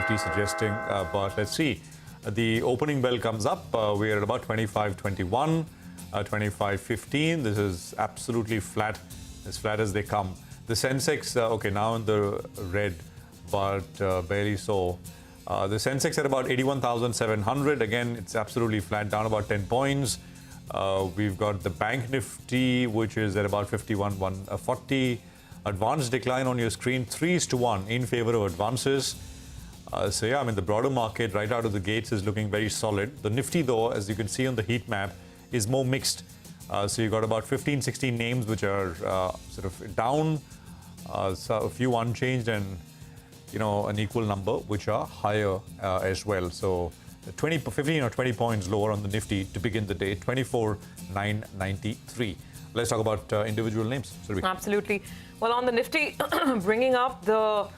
GPT suggesting, but let's see. The opening bell comes up. We're at about 25.21, 25.15. This is absolutely flat as they come. The Sensex, okay, now in the red, but barely so. The Sensex at about 81,700. Again, it's absolutely flat, down about 10 points. We've got the Bank Nifty, which is at about 51,140. Advanced decline on your screen, 3:1 in favor of advances. So yeah, I mean, the broader market right out of the gates is looking very solid. The Nifty, though, as you can see on the heat map, is more mixed. So you've got about 15, 16 names which are sort of down, so a few unchanged, and an equal number which are higher as well. So 15 or 20 points lower on the Nifty to begin the day, 24,993. Let's talk about individual names. Surabhi. Absolutely. Well, on the Nifty, bringing up the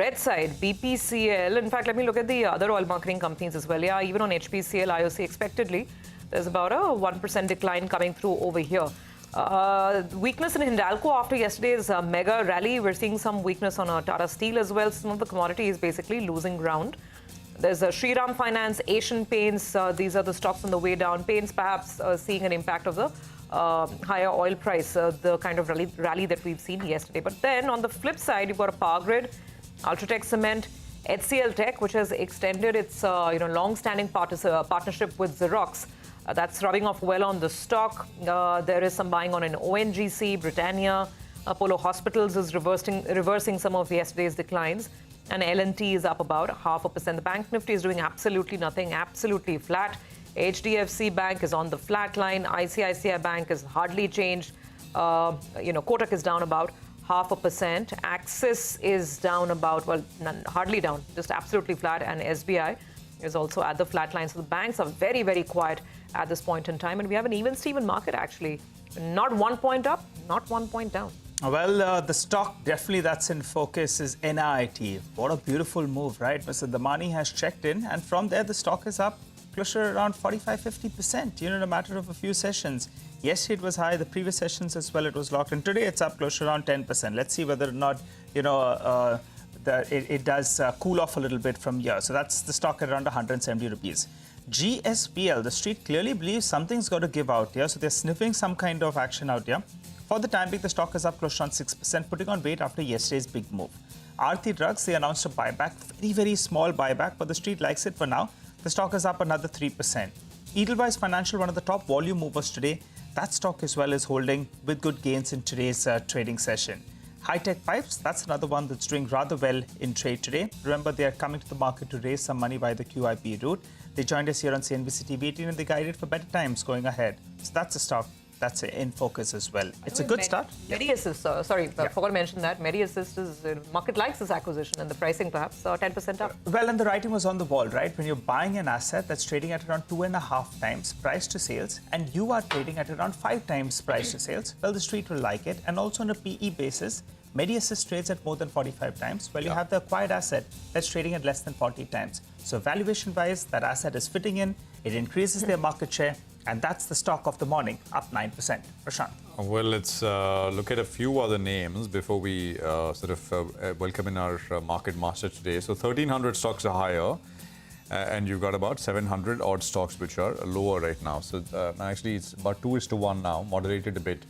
red side, BPCL. In fact, let me look at the other oil marketing companies as well. Yeah, even on HPCL, IOC expectedly, there's about a 1% decline coming through over here. Weakness in Hindalco after yesterday's mega rally. We're seeing some weakness on Tata Steel as well. Some of the commodities basically losing ground. There's Shriram Finance, Asian Paints. These are the stocks on the way down. Paints perhaps seeing an impact of the higher oil price, the kind of rally that we've seen yesterday. But then on the flip side, you've got a Power Grid, UltraTech Cement, HCL Tech, which has extended its long-standing partnership with Xerox. That's rubbing off well on the stock. There is some buying on an ONGC, Britannia. Apollo Hospitals is reversing some of yesterday's declines. And L&T is up about 0.5%. The Bank Nifty is doing absolutely nothing, absolutely flat. HDFC Bank is on the flat line. ICICI Bank is hardly changed. Kotak is down about 0.5%. Axis is down about, well, hardly down, just absolutely flat. And SBI is also at the flat line. So the banks are very, very quiet at this point in time. And we have an even-Steven market, actually. Not 1 point up, not 1 point down. Well, the stock definitely that's in focus is NIT. What a beautiful move, right? Mr. Damani has checked in, and from there the stock is up closer around 45-50%, in a matter of a few sessions. Yesterday it was high, the previous sessions as well it was locked, and today it's up closer around 10%. Let's see whether or not, it does cool off a little bit from here. So that's the stock at around 170 rupees. GSPL, the street clearly believes something's got to give out here, so they're sniffing some kind of action out here. For the time being, the stock is up close to around 6%, putting on weight after yesterday's big move. Aarti Drugs, they announced a buyback, very, very small buyback, but the street likes it for now. The stock is up another 3%. Edelweiss Financial, one of the top volume movers today, that stock as well is holding with good gains in today's trading session. High-Tech Pipes, that's another one that's doing rather well in trade today. Remember, they are coming to the market to raise some money by the QIP route. They joined us here on CNBC-TV18 and they guided for better times going ahead. So that's a stock that's in focus as well. It's a good start. MediAssist, I forgot to mention that. MediAssist is, market likes this acquisition and the pricing perhaps 10% up. Well, and the writing was on the wall, right? When you're buying an asset that's trading at around 2.5 times price to sales and you are trading at around 5 times price to sales, well, the street will like it. And also on a PE basis, MediAssist trades at more than 45 times, while you have the acquired asset that's trading at less than 40 times. So valuation-wise, that asset is fitting in, it increases their market share, and that's the stock of the morning, up 9%. Prashant. Well, let's look at a few other names before we welcome in our market master today. So 1,300 stocks are higher, and you've got about 700 odd stocks which are lower right now. So actually, it's about 2:1 now, moderated a bit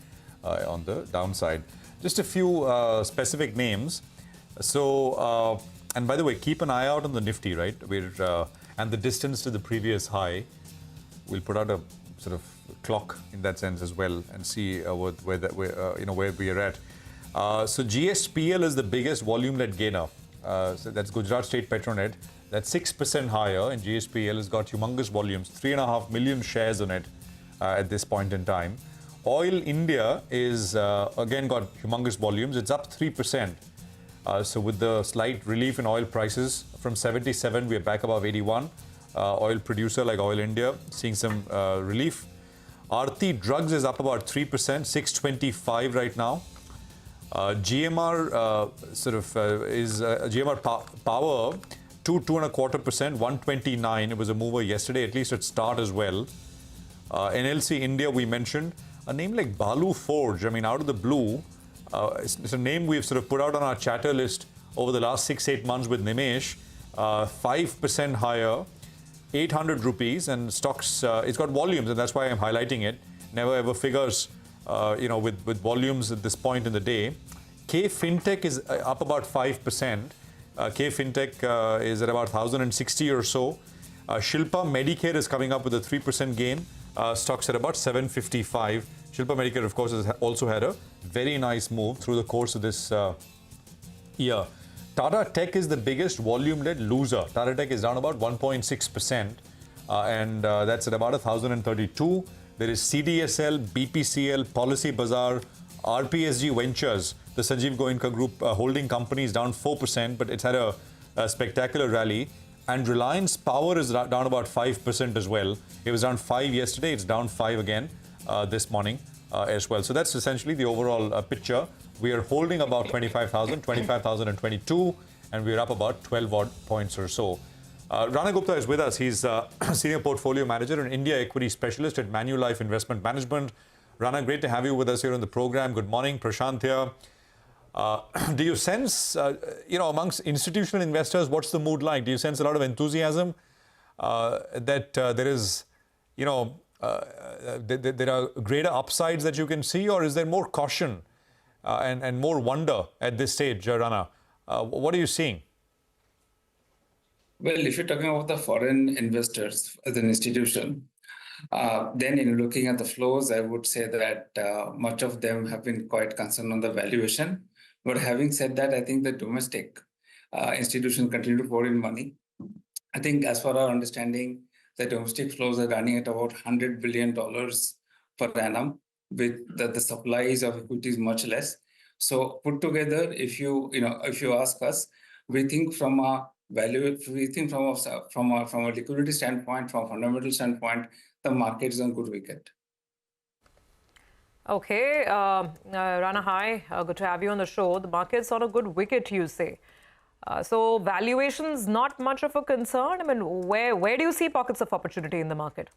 on the downside. Just a few specific names. So, and by the way, keep an eye out on the Nifty, right? And the distance to the previous high. We'll put out a sort of clock in that sense as well and see where we are at. So GSPL is the biggest volume-led gainer. So that's Gujarat State Petronet. That's 6% higher, and GSPL has got humongous volumes, 3.5 million shares on it at this point in time. Oil India is again got humongous volumes. It's up 3%. So with the slight relief in oil prices from 77, we're back above 81. Oil producer like Oil India seeing some relief. Aarti Drugs is up about 3%, 625 right now. GMR GMR Power 2.25%, 129. It was a mover yesterday, at least at start as well. NLC India, we mentioned. A name like Balu Forge, I mean, out of the blue, it's a name we've sort of put out on our chatter list over the last 6-8 months with Nimesh. 5% higher, 800 rupees, and stocks, it's got volumes, and that's why I'm highlighting it. Never ever figures, with volumes at this point in the day. K Fintech is up about 5%. K Fintech is at about 1,060 or so. Shilpa Medicare is coming up with a 3% gain. Stocks at about 755. Shilpa Medicare, of course, has also had a very nice move through the course of this year. Tata Tech is the biggest volume-led loser. Tata Tech is down about 1.6%, and that's at about 1,032. There is CDSL, BPCL, Policy Bazaar, RPSG Ventures, the Sanjeev Goenka Group holding company, is down 4%, but it's had a spectacular rally. And Reliance Power is down about 5% as well. It was down 5 yesterday. It's down 5 again this morning as well. So that's essentially the overall picture. We are holding about 25,000, 25,022, and we're up about 12 odd points or so. Rana Gupta is with us. He's Senior Portfolio Manager and India Equity Specialist at Manulife Investment Management. Rana, great to have you with us here on the program. Good morning. Prashant here. Do you sense, amongst institutional investors, what's the mood like? Do you sense a lot of enthusiasm that there is, there are greater upsides that you can see, or is there more caution and more wonder at this stage, Rana? What are you seeing? Well, if you're talking about the foreign investors as an institution, then in looking at the flows, I would say that much of them have been quite concerned on the valuation. But having said that, I think the domestic institutions continue to pour in money. I think as per our understanding, the domestic flows are running at about $100 billion per annum, with the supplies of equities much less. So put together, if you ask us, we think from a liquidity standpoint, from a fundamental standpoint, the market is on good wicket. Okay, Rana, hi. Good to have you on the show. The market's on a good wicket, you say. So valuation's not much of a concern. I mean, where do you see pockets of opportunity in the market?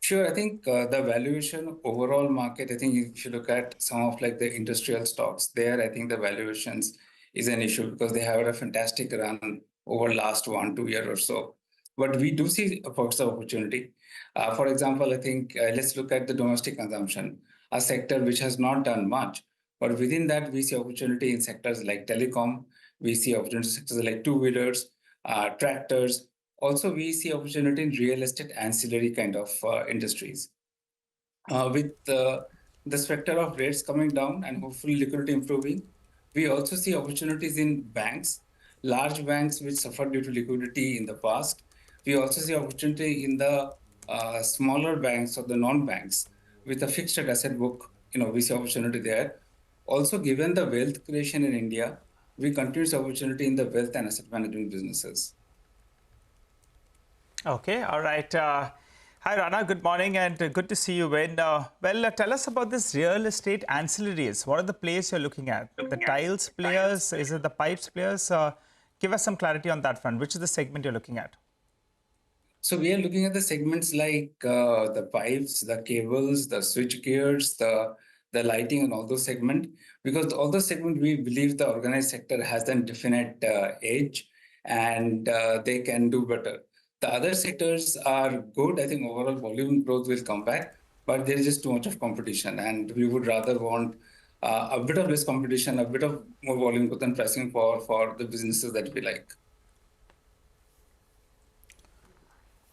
Sure, I think the valuation overall market, I think if you look at some of like the industrial stocks there, I think the valuations is an issue because they have had a fantastic run over last 1-2 years or so. But we do see pockets of opportunity. For example, I think let's look at the domestic consumption, a sector which has not done much. But within that, we see opportunity in sectors like telecom. We see opportunity in sectors like two-wheelers, tractors. Also, we see opportunity in real estate ancillary kind of industries. With the specter of rates coming down and hopefully liquidity improving, we also see opportunities in banks, large banks which suffered due to liquidity in the past. We also see opportunity in the smaller banks or the non-banks with a fixed asset book. We see opportunity there. Also, given the wealth creation in India, we continue to see opportunity in the wealth and asset management businesses. Okay, all right. Hi, Rana. Good morning and good to see you. Tell us about this real estate ancillaries. What are the plays you're looking at? The tiles players? Is it the pipes players? Give us some clarity on that front. Which is the segment you're looking at? So we are looking at the segments like the pipes, the cables, the switch gears, the lighting, and all those segments. Because all those segments, we believe the organized sector has a definite edge and they can do better. The other sectors are good. I think overall volume growth will come back, but there is just too much of competition. And we would rather want a bit of less competition, a bit of more volume growth and pricing for the businesses that we like.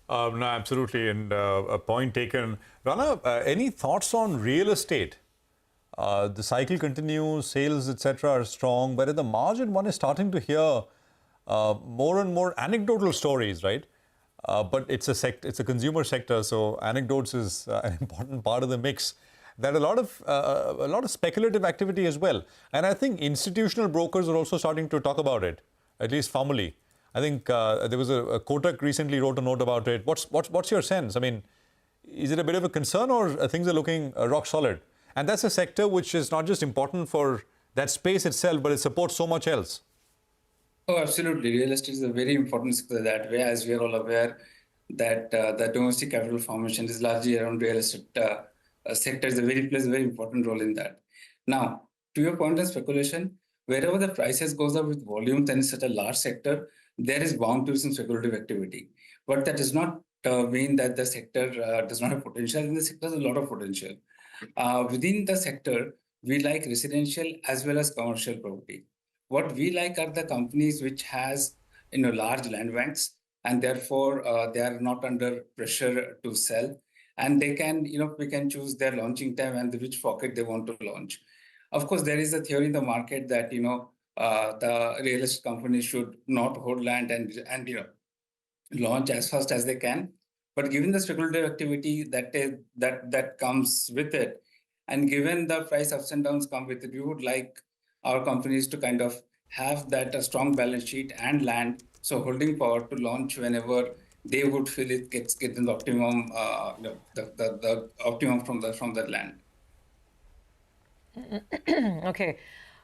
No, absolutely. And a point taken. Rana, any thoughts on real estate? The cycle continues, sales, etc. are strong, but at the margin, one is starting to hear more and more anecdotal stories, right? But it's a consumer sector, so anecdotes is an important part of the mix. There are a lot of speculative activity as well, and I think institutional brokers are also starting to talk about it, at least formally. I think there was a Kotak recently wrote a note about it. What's your sense? I mean, is it a bit of a concern, or things are looking rock solid? And that's a sector which is not just important for that space itself, but it supports so much else. Oh, absolutely. Real estate is a very important sector that way, as we are all aware that the domestic capital formation is largely around real estate sector plays a very important role in that. Now, to your point on speculation, wherever the prices goes up with volumes and it's such a large sector, there is bound to be some speculative activity. But that does not mean that the sector does not have potential. In the sector, there's a lot of potential. Within the sector, we like residential as well as commercial property. What we like are the companies which has large land banks, and therefore they are not under pressure to sell, and they can we can choose their launching time and which pocket they want to launch. Of course, there is a theory in the market that the real estate companies should not hold land and launch as fast as they can. But given the speculative activity that comes with it, and given the price ups and downs come with it, we would like our companies to kind of have that a strong balance sheet and land, so holding power to launch whenever they would feel it gets the optimum, the optimum from that land. Okay.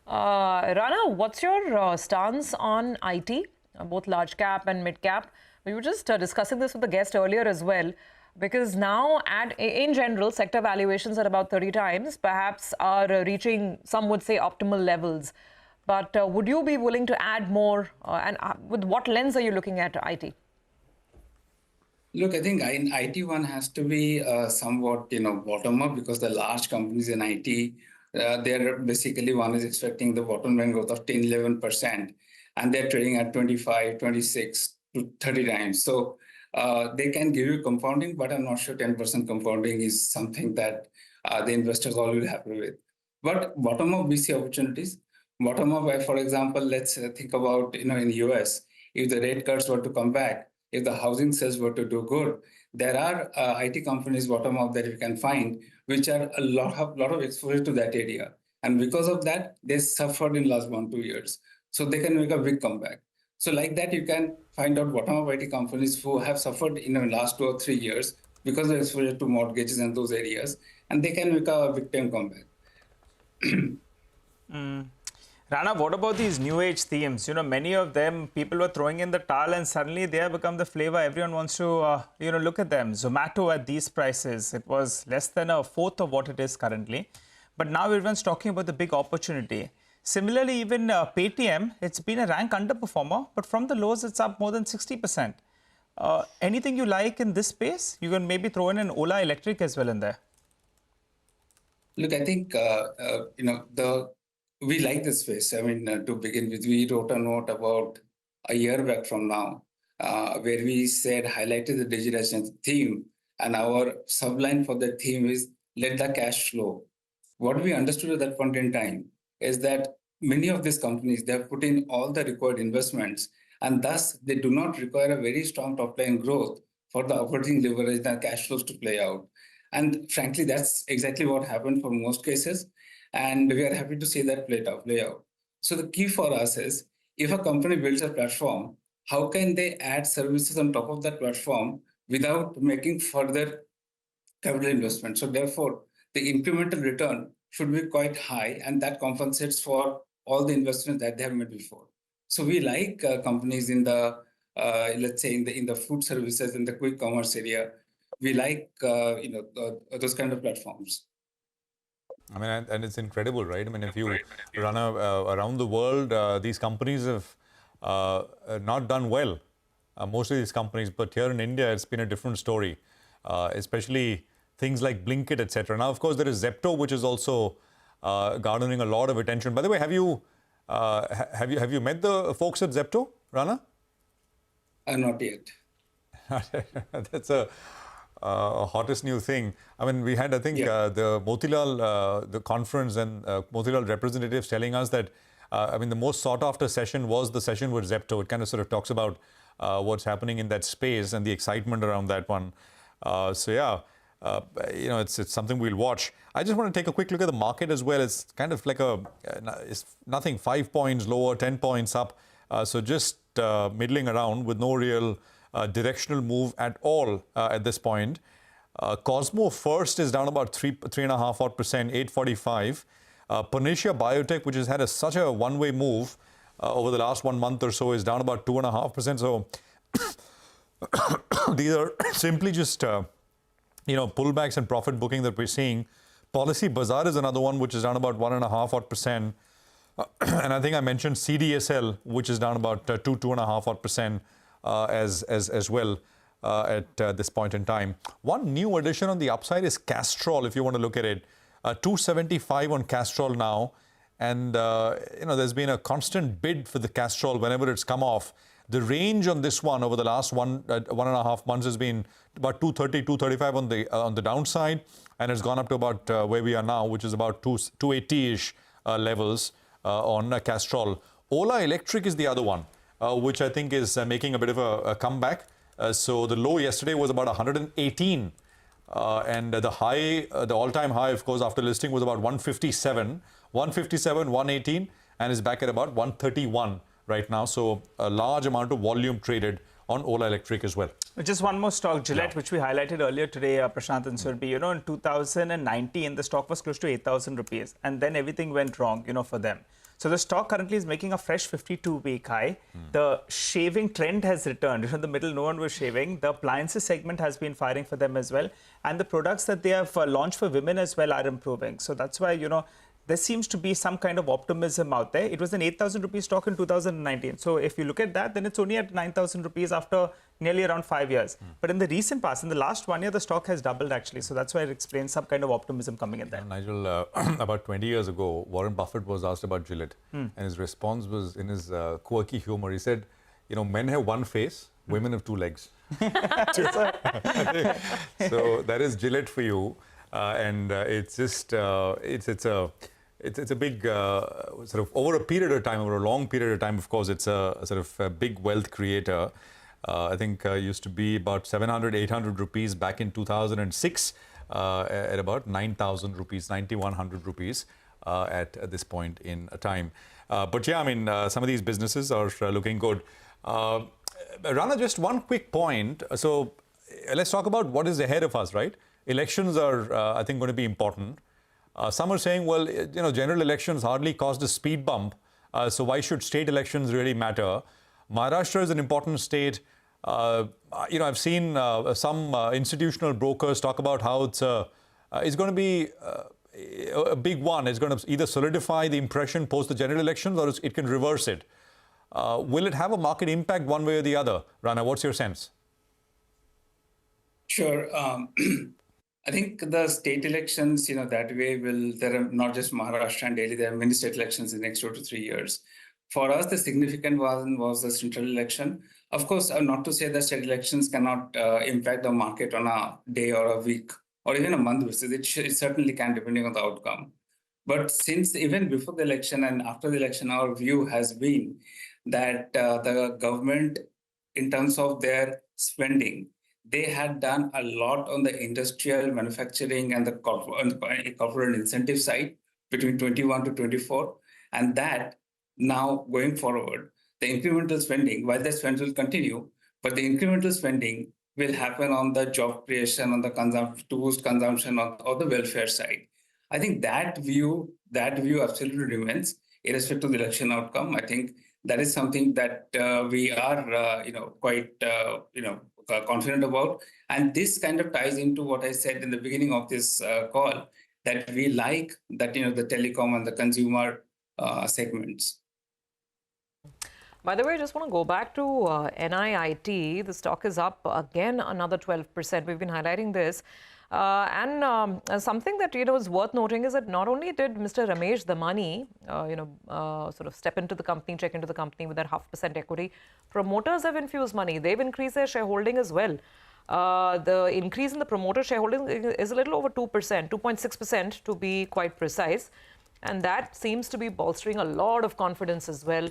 Rana, what's your stance on IT, both large cap and mid cap? We were just discussing this with the guest earlier as well, because now in general, sector valuations at about 30 times perhaps are reaching, some would say, optimal levels. But would you be willing to add more? And with what lens are you looking at IT? Look, I think in IT one has to be somewhat bottom up, because the large companies in IT, they're basically, one is expecting the bottom line growth of 10-11%, and they're trading at 25, 26 to 30 times. So they can give you compounding, but I'm not sure 10% compounding is something that the investors all will be happy with. But bottom up, we see opportunities. Bottom up, for example, let's think about in the US, if the rate cuts were to come back, if the housing sales were to do good, there are IT companies bottom up that you can find, which are a lot of exposure to that area. And because of that, they suffered in last 1-2 years. So they can make a big comeback. So like that, you can find out bottom up IT companies who have suffered in the last 2 or 3 years because of exposure to mortgages and those areas, and they can make a big time comeback. Rana, what about these new age themes? Many of them, people were throwing in the towel and suddenly they have become the flavor. Everyone wants to, look at them. Zomato at these prices, it was less than a fourth of what it is currently. But now everyone's talking about the big opportunity. Similarly, even Paytm, it's been a rank underperformer, but from the lows, it's up more than 60%. Anything you like in this space? You can maybe throw in an Ola Electric as well in there. Look, I think, we like this space. I mean, to begin with, we wrote a note about a year back from now, where we highlighted the digitization theme, and our subline for the theme is let the cash flow. What we understood at that point in time is that many of these companies, they have put in all the required investments, and thus they do not require a very strong top line growth for the operating leverage and cash flows to play out. And frankly, that's exactly what happened for most cases. And we are happy to see that play out. So the key for us is, if a company builds a platform, how can they add services on top of that platform without making further capital investment? So therefore, the incremental return should be quite high, and that compensates for all the investments that they have made before. So we like companies in the, let's say, in the food services, in the quick commerce area. We like, those kind of platforms. I mean, and it's incredible, right? I mean, if you run around the world, these companies have not done well. Most of these companies, but here in India, it's been a different story, especially things like Blinkit, etc. Now, of course, there is Zepto, which is also garnering a lot of attention. By the way, have you met the folks at Zepto, Rana? Not yet. That's a hottest new thing. I mean, we had, I think, the Motilal, the conference, and Motilal representatives telling us that, I mean, the most sought-after session was the session with Zepto. It kind of sort of talks about what's happening in that space and the excitement around that one. So yeah, it's something we'll watch. I just want to take a quick look at the market as well. It's kind of like it's nothing, 5 points lower, 10 points up. So just middling around with no real directional move at all at this point. Cosmo First is down about 3.5%, 845. Panacea Biotech, which has had such a one-way move over the last 1 month or so, is down about 2.5%. So these are simply just pullbacks and profit booking that we're seeing. Policy Bazaar is another one which is down about 1.5%. And I think I mentioned CDSL, which is down about 2.5% as well at this point in time. One new addition on the upside is Castrol, if you want to look at it. 275 on Castrol now. And, there's been a constant bid for the Castrol whenever it's come off. The range on this one over the last 1.5 months has been about 230, 235 on the downside, and it's gone up to about where we are now, which is about 280-ish levels on Castrol. Ola Electric is the other one, which I think is making a bit of a comeback. So the low yesterday was about 118, and the all-time high, of course, after listing was about 157, 118, and is back at about 131 right now. So a large amount of volume traded on Ola Electric as well. Just one more stock, Gillette, which we highlighted earlier today, Prashant and Surbi. In 2019, the stock was close to 8,000 rupees, and then everything went wrong, for them. So the stock currently is making a fresh 52-week high. The shaving trend has returned. In the middle, no one was shaving. The appliances segment has been firing for them as well. And the products that they have launched for women as well are improving. So that's why, there seems to be some kind of optimism out there. It was an 8,000 rupees stock in 2019. So if you look at that, then it's only at 9,000 rupees after nearly around 5 years. But in the recent past, in the last 1 year, the stock has doubled actually. So that's why it explains some kind of optimism coming in there. Nigel, about 20 years ago, Warren Buffett was asked about Gillette. And his response was in his quirky humor. He said, men have one face, women have two legs. So that is Gillette for you. And it's just, it's a big, sort of over a period of time, over a long period of time, of course, it's a sort of a big wealth creator. I think used to be about 700, 800 rupees back in 2006 at about 9,000 rupees, 9,100 rupees at this point in time. But yeah, I mean, some of these businesses are looking good. Rana, just one quick point. So let's talk about what is ahead of us, right? Elections are, I think, going to be important. Some are saying, well, general elections hardly caused a speed bump. So why should state elections really matter? Maharashtra is an important state. I've seen some institutional brokers talk about how it's going to be a big one. It's going to either solidify the impression post the general elections or it can reverse it. Will it have a market impact one way or the other? Rana, what's your sense? Sure. I think the state elections, that way there are not just Maharashtra and Delhi, there are many state elections in the next 2 to 3 years. For us, the significant one was the central election. Of course, not to say that state elections cannot impact the market on a day or a week or even a month basis. It certainly can, depending on the outcome. But since even before the election and after the election, our view has been that the government, in terms of their spending, they had done a lot on the industrial, manufacturing, and the corporate incentive side between 21 to 24. And that now going forward, the incremental spending, while the spend will continue, but the incremental spending will happen on the job creation, on the consumption, to boost consumption, or the welfare side. I think that view absolutely remains, irrespective of the election outcome. I think that is something that we are, quite, confident about. And this kind of ties into what I said in the beginning of this call, that we like that, the telecom and the consumer segments. By the way, I just want to go back to NIIT. The stock is up again another 12%. We've been highlighting this. Something that is worth noting is that not only did Mr. Ramesh Damani sort of step into the company, check into the company with that 0.5% equity, promoters have infused money. They've increased their shareholding as well. The increase in the promoter shareholding is a little over 2%, 2.6% to be quite precise. And that seems to be bolstering a lot of confidence as well.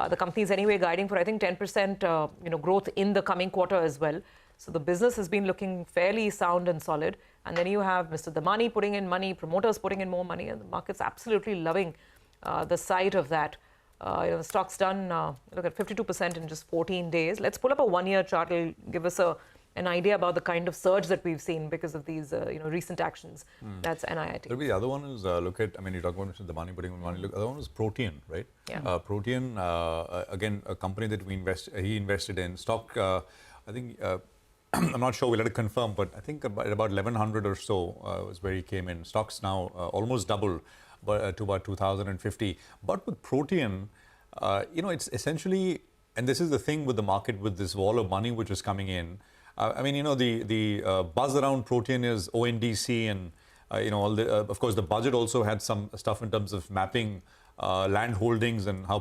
The company is anyway guiding for, I think, 10% growth in the coming quarter as well. So the business has been looking fairly sound and solid. And then you have Mr. Damani putting in money, promoters putting in more money, and the market's absolutely loving the sight of that. The stock's done, look at 52% in just 14 days. Let's pull up a one-year chart. It'll give us an idea about the kind of surge that we've seen because of these recent actions. That's NIIT. The other one is, you talk about Mr. Damani putting in money. Look, the other one is Protean, right? Yeah. Protean, again, a company that he invested in. Stock, I think, I'm not sure, we'll have to confirm, but I think at about 1,100 or so was where he came in. Stock's now almost double to about 2050. But with Protean, it's essentially, and this is the thing with the market, with this wall of money which is coming in. The buzz around Protean is ONDC and all the. Of course, the budget also had some stuff in terms of mapping land holdings and how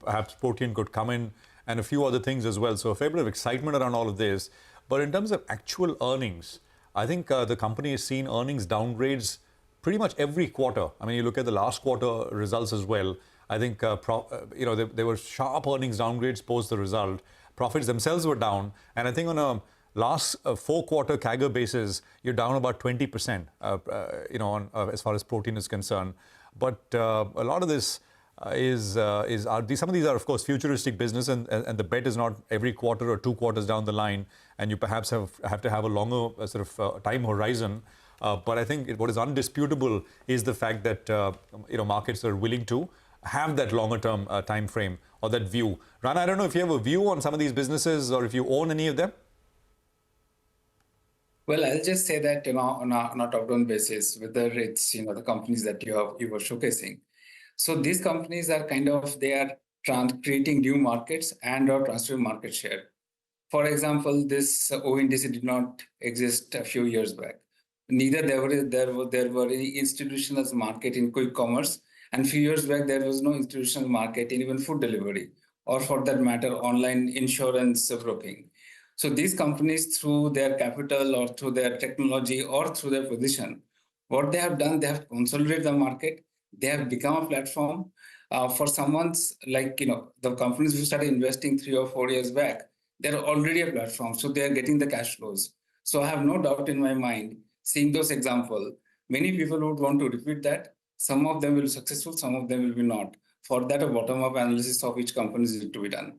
perhaps Protean could come in, and a few other things as well. So a fair bit of excitement around all of this. But in terms of actual earnings, I think the company has seen earnings downgrades pretty much every quarter. I mean, you look at the last quarter results as well. I think there were sharp earnings downgrades post the result. Profits themselves were down, and I think on a last 4-quarter CAGR basis, you're down about 20%. As far as Protean is concerned. But a lot of this some of these are of course futuristic business, and the bet is not every quarter or 2 quarters down the line, and you perhaps have to have a longer time horizon. But I think what is undisputable is the fact that markets are willing to have that longer term time frame or that view. Rana, I don't know if you have a view on some of these businesses or if you own any of them. Well, I'll just say that on a top-down basis, whether it's the companies that you were showcasing. So these companies are creating new markets and are transferring market share. For example, this ONDC did not exist a few years back. Neither there were any institutional market in quick commerce, and a few years back there was no institutional market in even food delivery, or for that matter, online insurance broking. So these companies, through their capital or through their technology or through their position, what they have done, they have consolidated the market. They have become a platform for someone's the companies who started investing 3 or 4 years back. They're already a platform, so they are getting the cash flows. So I have no doubt in my mind, seeing those examples, many people would want to repeat that. Some of them will be successful, some of them will be not. For that, a bottom-up analysis of each company is to be done.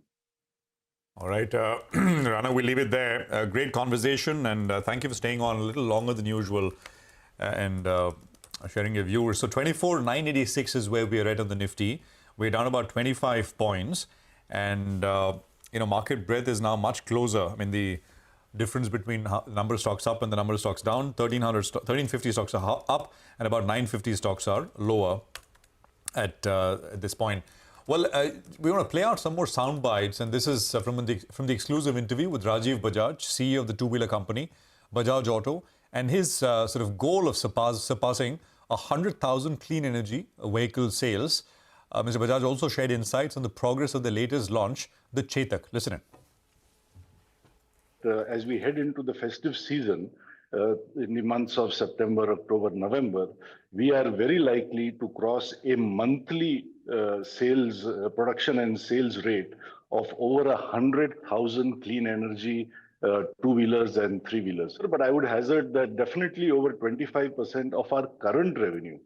All right, Rana, we'll leave it there. Great conversation, and thank you for staying on a little longer than usual and sharing your viewers. So 24,986 is where we are at on the Nifty. We're down about 25 points, and market breadth is now much closer. I mean, the difference between the number of stocks up and the number of stocks down, 1350 stocks are up, and about 950 stocks are lower at this point. Well, we want to play out some more sound bites, and this is from the exclusive interview with Rajiv Bajaj, CEO of the two-wheeler company, Bajaj Auto, and his goal of surpassing 100,000 clean energy vehicle sales. Mr. Bajaj also shared insights on the progress of the latest launch, the Chetak. Listen in. As we head into the festive season, in the months of September, October, November, we are very likely to cross a monthly sales production and sales rate of over 100,000 clean energy two-wheelers and three-wheelers. But I would hazard that definitely over 25% of our current revenue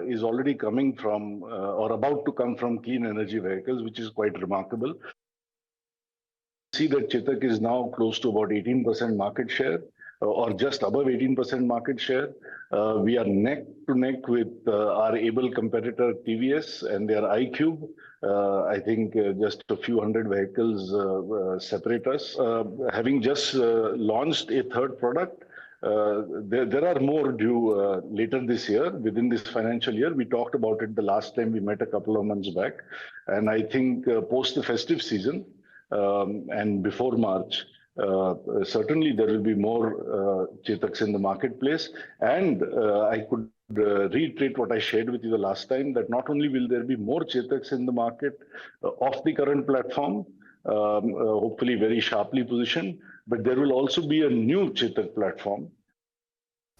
is already coming from or about to come from clean energy vehicles, which is quite remarkable. See that Chetak is now close to about 18% market share, or just above 18% market share. We are neck to neck with our able competitor TVS and their iQube. I think just a few hundred vehicles separate us. Having just launched a third product, there are more due later this year, within this financial year. We talked about it the last time we met a couple of months back. And I think post the festive season and before March, certainly there will be more Chetaks in the marketplace. And I could reiterate what I shared with you the last time, that not only will there be more Chetaks in the market of the current platform, hopefully very sharply positioned, but there will also be a new Chetak platform.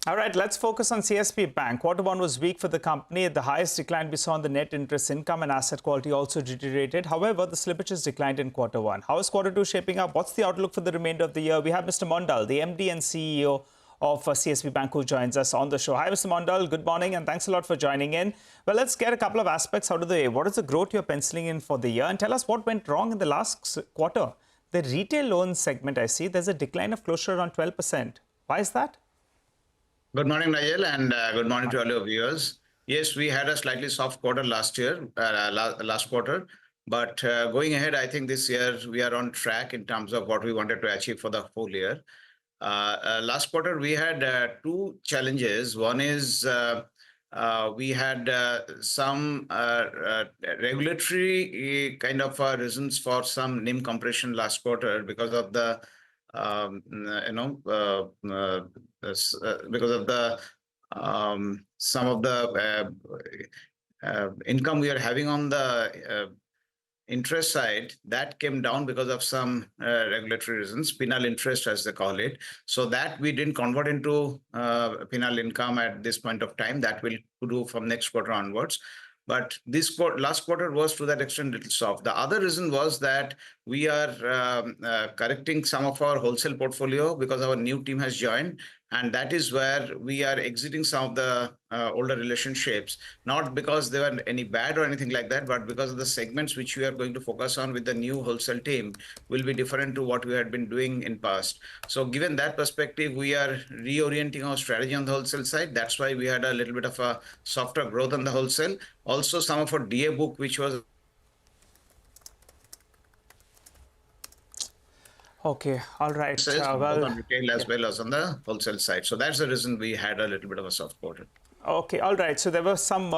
All right, let's focus on CSB Bank. Quarter one was weak for the company. The highest decline we saw in the net interest income, and asset quality also deteriorated. However, the slippages declined in quarter one. How is quarter two shaping up? What's the outlook for the remainder of the year? We have Mr. Mondal, the MD and CEO of CSB Bank, who joins us on the show. Hi, Mr. Mondal. Good morning, and thanks a lot for joining in. Well, let's get a couple of aspects out of the way. What is the growth you're penciling in for the year? And tell us what went wrong in the last quarter. The retail loan segment, I see, there's a decline of close to around 12%. Why is that? Good morning, Nigel, and good morning to all your viewers. Yes, we had a slightly soft quarter last quarter. But going ahead, I think this year we are on track in terms of what we wanted to achieve for the whole year. Last quarter, we had two challenges. One is we had some regulatory kind of reasons for some NIM compression last quarter because of the because of the some of the income we are having on the interest side, that came down because of some regulatory reasons, penal interest as they call it. So that we didn't convert into penal income at this point of time. That will do from next quarter onwards. But this last quarter was to that extent little soft. The other reason was that we are correcting some of our wholesale portfolio because our new team has joined. And that is where we are exiting some of the older relationships, not because they were any bad or anything like that, but because of the segments which we are going to focus on with the new wholesale team will be different to what we had been doing in past. So given that perspective, we are reorienting our strategy on the wholesale side. That's why we had a little bit of a softer growth on the wholesale. Also, some of our DA book, which was Okay, all right. both on retail as well as on the wholesale side. So that's the reason we had a little bit of a soft quarter. Okay, all right. So there were some,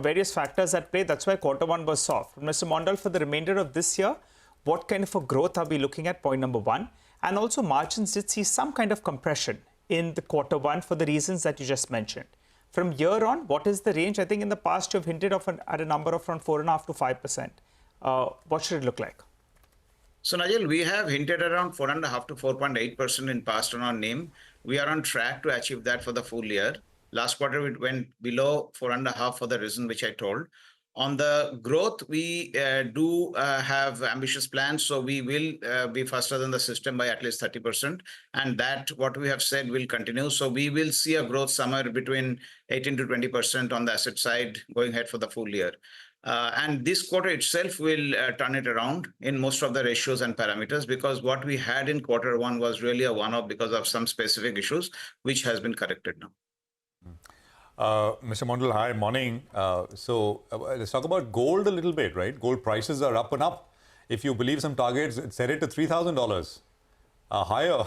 various factors at play. That's why quarter one was soft. Mr. Mondal, for the remainder of this year, what kind of a growth are we looking at? Point number one. And also margins did see some kind of compression in the quarter one for the reasons that you just mentioned. From here on, what is the range? I think in the past you've hinted at a number of around 4.5 to 5%. What should it look like? So, Nigel, we have hinted around 4.5 to 4.8% in past on our NIM. We are on track to achieve that for the full year. Last quarter, we went below 4.5 for the reason which I told. On the growth, we do have ambitious plans. So we will be faster than the system by at least 30%. And that, what we have said, will continue. So we will see a growth somewhere between 18 to 20% on the asset side going ahead for the full year. And this quarter itself will turn it around in most of the ratios and parameters, because what we had in quarter one was really a one-off because of some specific issues, which has been corrected now. Mr. Mondal, hi, morning. So let's talk about gold a little bit, right? Gold prices are up and up. If you believe some targets, set it to $3,000, higher,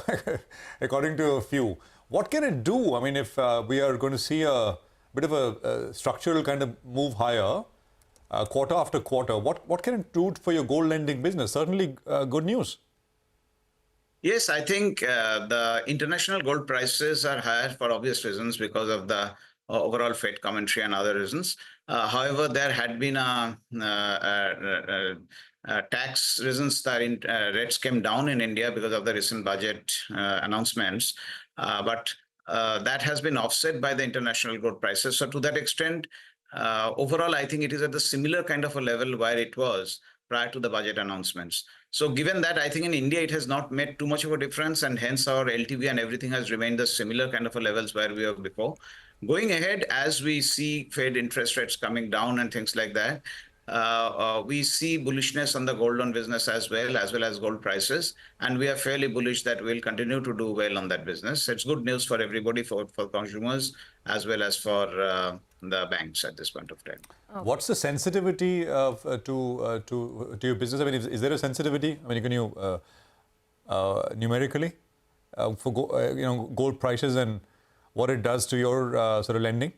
according to a few. What can it do? I mean, if we are going to see a bit of a structural kind of move higher, quarter after quarter, what can it do for your gold lending business? Certainly good news. Yes, I think the international gold prices are higher for obvious reasons because of the overall Fed commentary and other reasons. However, there had been tax reasons that rates came down in India because of the recent budget announcements. But that has been offset by the international gold prices. So to that extent, overall, I think it is at the similar kind of a level where it was prior to the budget announcements. So given that, I think in India, it has not made too much of a difference, and hence our LTV and everything has remained the similar kind of a levels where we were before. Going ahead, as we see Fed interest rates coming down and things like that, we see bullishness on the gold loan business as well as gold prices. And we are fairly bullish that we'll continue to do well on that business. It's good news for everybody, for consumers, as well as for the banks at this point of time. What's the sensitivity to your business? I mean, is there a sensitivity? I mean, can you numerically for gold prices and what it does to your sort of lending?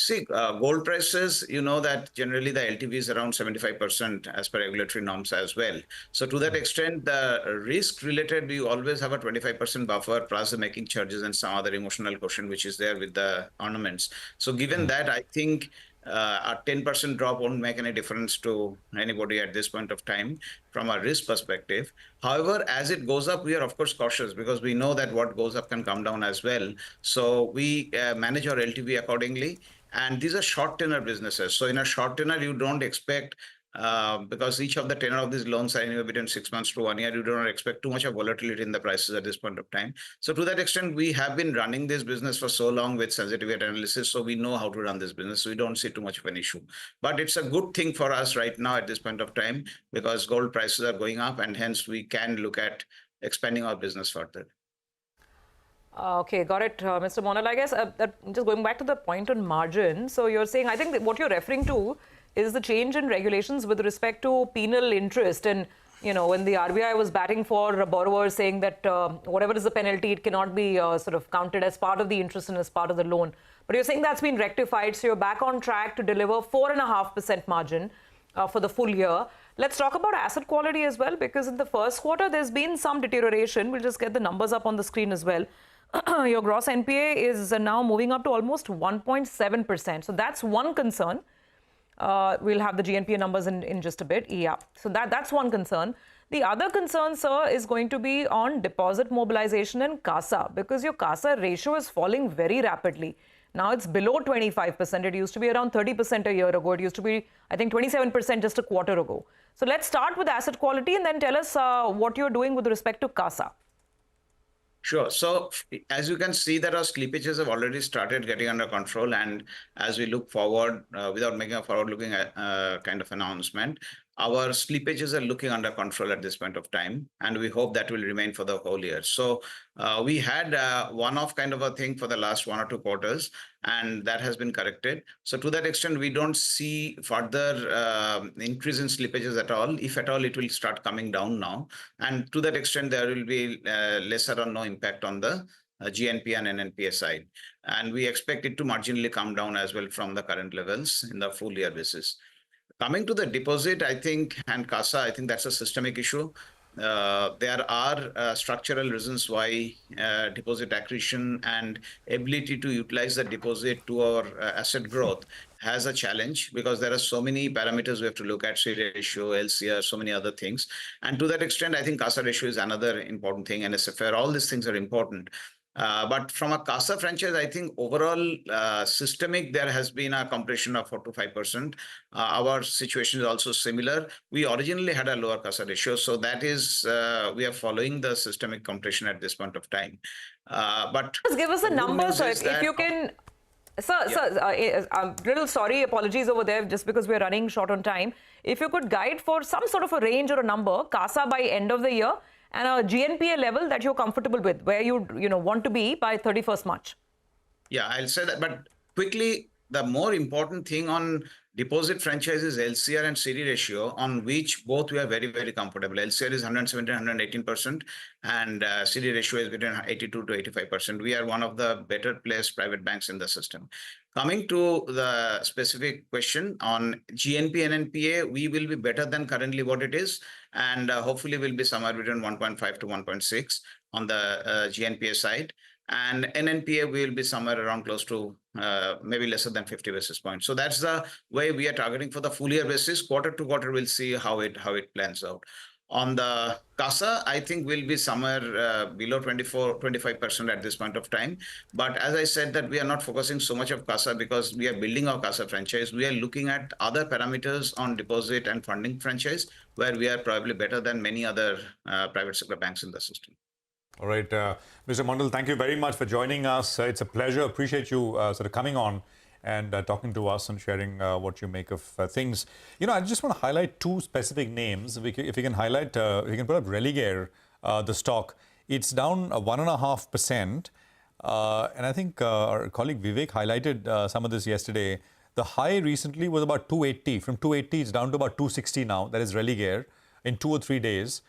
See, gold prices, you know that generally the LTV is around 75% as per regulatory norms as well. So to that extent, the risk related, we always have a 25% buffer plus the making charges and some other emotional quotient which is there with the ornaments. So given that, I think a 10% drop won't make any difference to anybody at this point of time from a risk perspective. However, as it goes up, we are of course cautious because we know that what goes up can come down as well. So we manage our LTV accordingly. And these are short tenor businesses. So in a short tenor, you don't expect, because each of the tenor of these loans are anywhere between 6 months to 1 year, you do not expect too much of volatility in the prices at this point of time. So to that extent, we have been running this business for so long with sensitivity analysis. So we know how to run this business. So we don't see too much of an issue. But it's a good thing for us right now at this point of time because gold prices are going up and hence we can look at expanding our business further. Okay, got it, Mr. Mondal. I guess just going back to the point on margin. So you're saying, I think what you're referring to is the change in regulations with respect to penal interest. And when the RBI was batting for borrowers, saying that whatever is the penalty, it cannot be sort of counted as part of the interest and as part of the loan. But you're saying that's been rectified, so you're back on track to deliver 4.5% margin for the full year. Let's talk about asset quality as well, because in the first quarter, there's been some deterioration. We'll just get the numbers up on the screen as well. Your gross NPA is now moving up to almost 1.7%. So that's one concern. We'll have the GNPA numbers in just a bit. Yeah. So that's one concern. The other concern, sir, is going to be on deposit mobilization and CASA, because your CASA ratio is falling very rapidly. Now it's below 25%. It used to be around 30% a year ago. It used to be, I think, 27% just a quarter ago. So let's start with asset quality and then tell us what you're doing with respect to CASA. Sure. So as you can see that our slippages have already started getting under control. And as we look forward, without making a forward-looking kind of announcement, our slippages are looking under control at this point of time. And we hope that will remain for the whole year. So we had one-off kind of a thing for the last 1 or 2 quarters, and that has been corrected. So to that extent, we don't see further increase in slippages at all. If at all, it will start coming down now. And to that extent, there will be lesser or no impact on the GNP and NNPA side. And we expect it to marginally come down as well from the current levels in the full year basis. Coming to the deposit, I think, and CASA, I think that's a systemic issue. There are structural reasons why deposit accretion and ability to utilize the deposit to our asset growth has a challenge, because there are so many parameters we have to look at: CD ratio, LCR, so many other things. And to that extent, I think CASA ratio is another important thing, and SFR, all these things are important. But from a CASA franchise, I think overall systemic, there has been a compression of 4 to 5%. Our situation is also similar. We originally had a lower CASA ratio. So that is, we are following the systemic compression at this point of time. But just give us a number, sir, if you can. Sir, I'm a little sorry, apologies over there, just because we're running short on time. If you could guide for some sort of a range or a number, CASA by end of the year, and a GNPA level that you're comfortable with, where you want to be by 31st March. Yeah, I'll say that. But quickly, the more important thing on deposit franchise is LCR and CD ratio, on which both we are very, very comfortable. LCR is 117, 118%, and CD ratio is between 82 to 85%. We are one of the better placed private banks in the system. Coming to the specific question on GNP and NPA, we will be better than currently what it is, and hopefully will be somewhere between 1.5 to 1.6 on the GNPA side. And NNPA will be somewhere around close to maybe lesser than 50 basis points. So that's the way we are targeting for the full year basis. Quarter to quarter, we'll see how it plans out. On the CASA, I think we'll be somewhere below 25% at this point of time. But as I said, that we are not focusing so much of CASA because we are building our CASA franchise. We are looking at other parameters on deposit and funding franchise, where we are probably better than many other private sector banks in the system. All right, Mr. Mandal, thank you very much for joining us. It's a pleasure. Appreciate you sort of coming on and talking to us and sharing what you make of things. I just want to highlight 2 specific names. If you can highlight, you can put up Religare, the stock. It's down 1.5%. And I think our colleague Vivek highlighted some of this yesterday. The high recently was about 280. From 280, it's down to about 260 now. That is Religare in 2 or 3 days.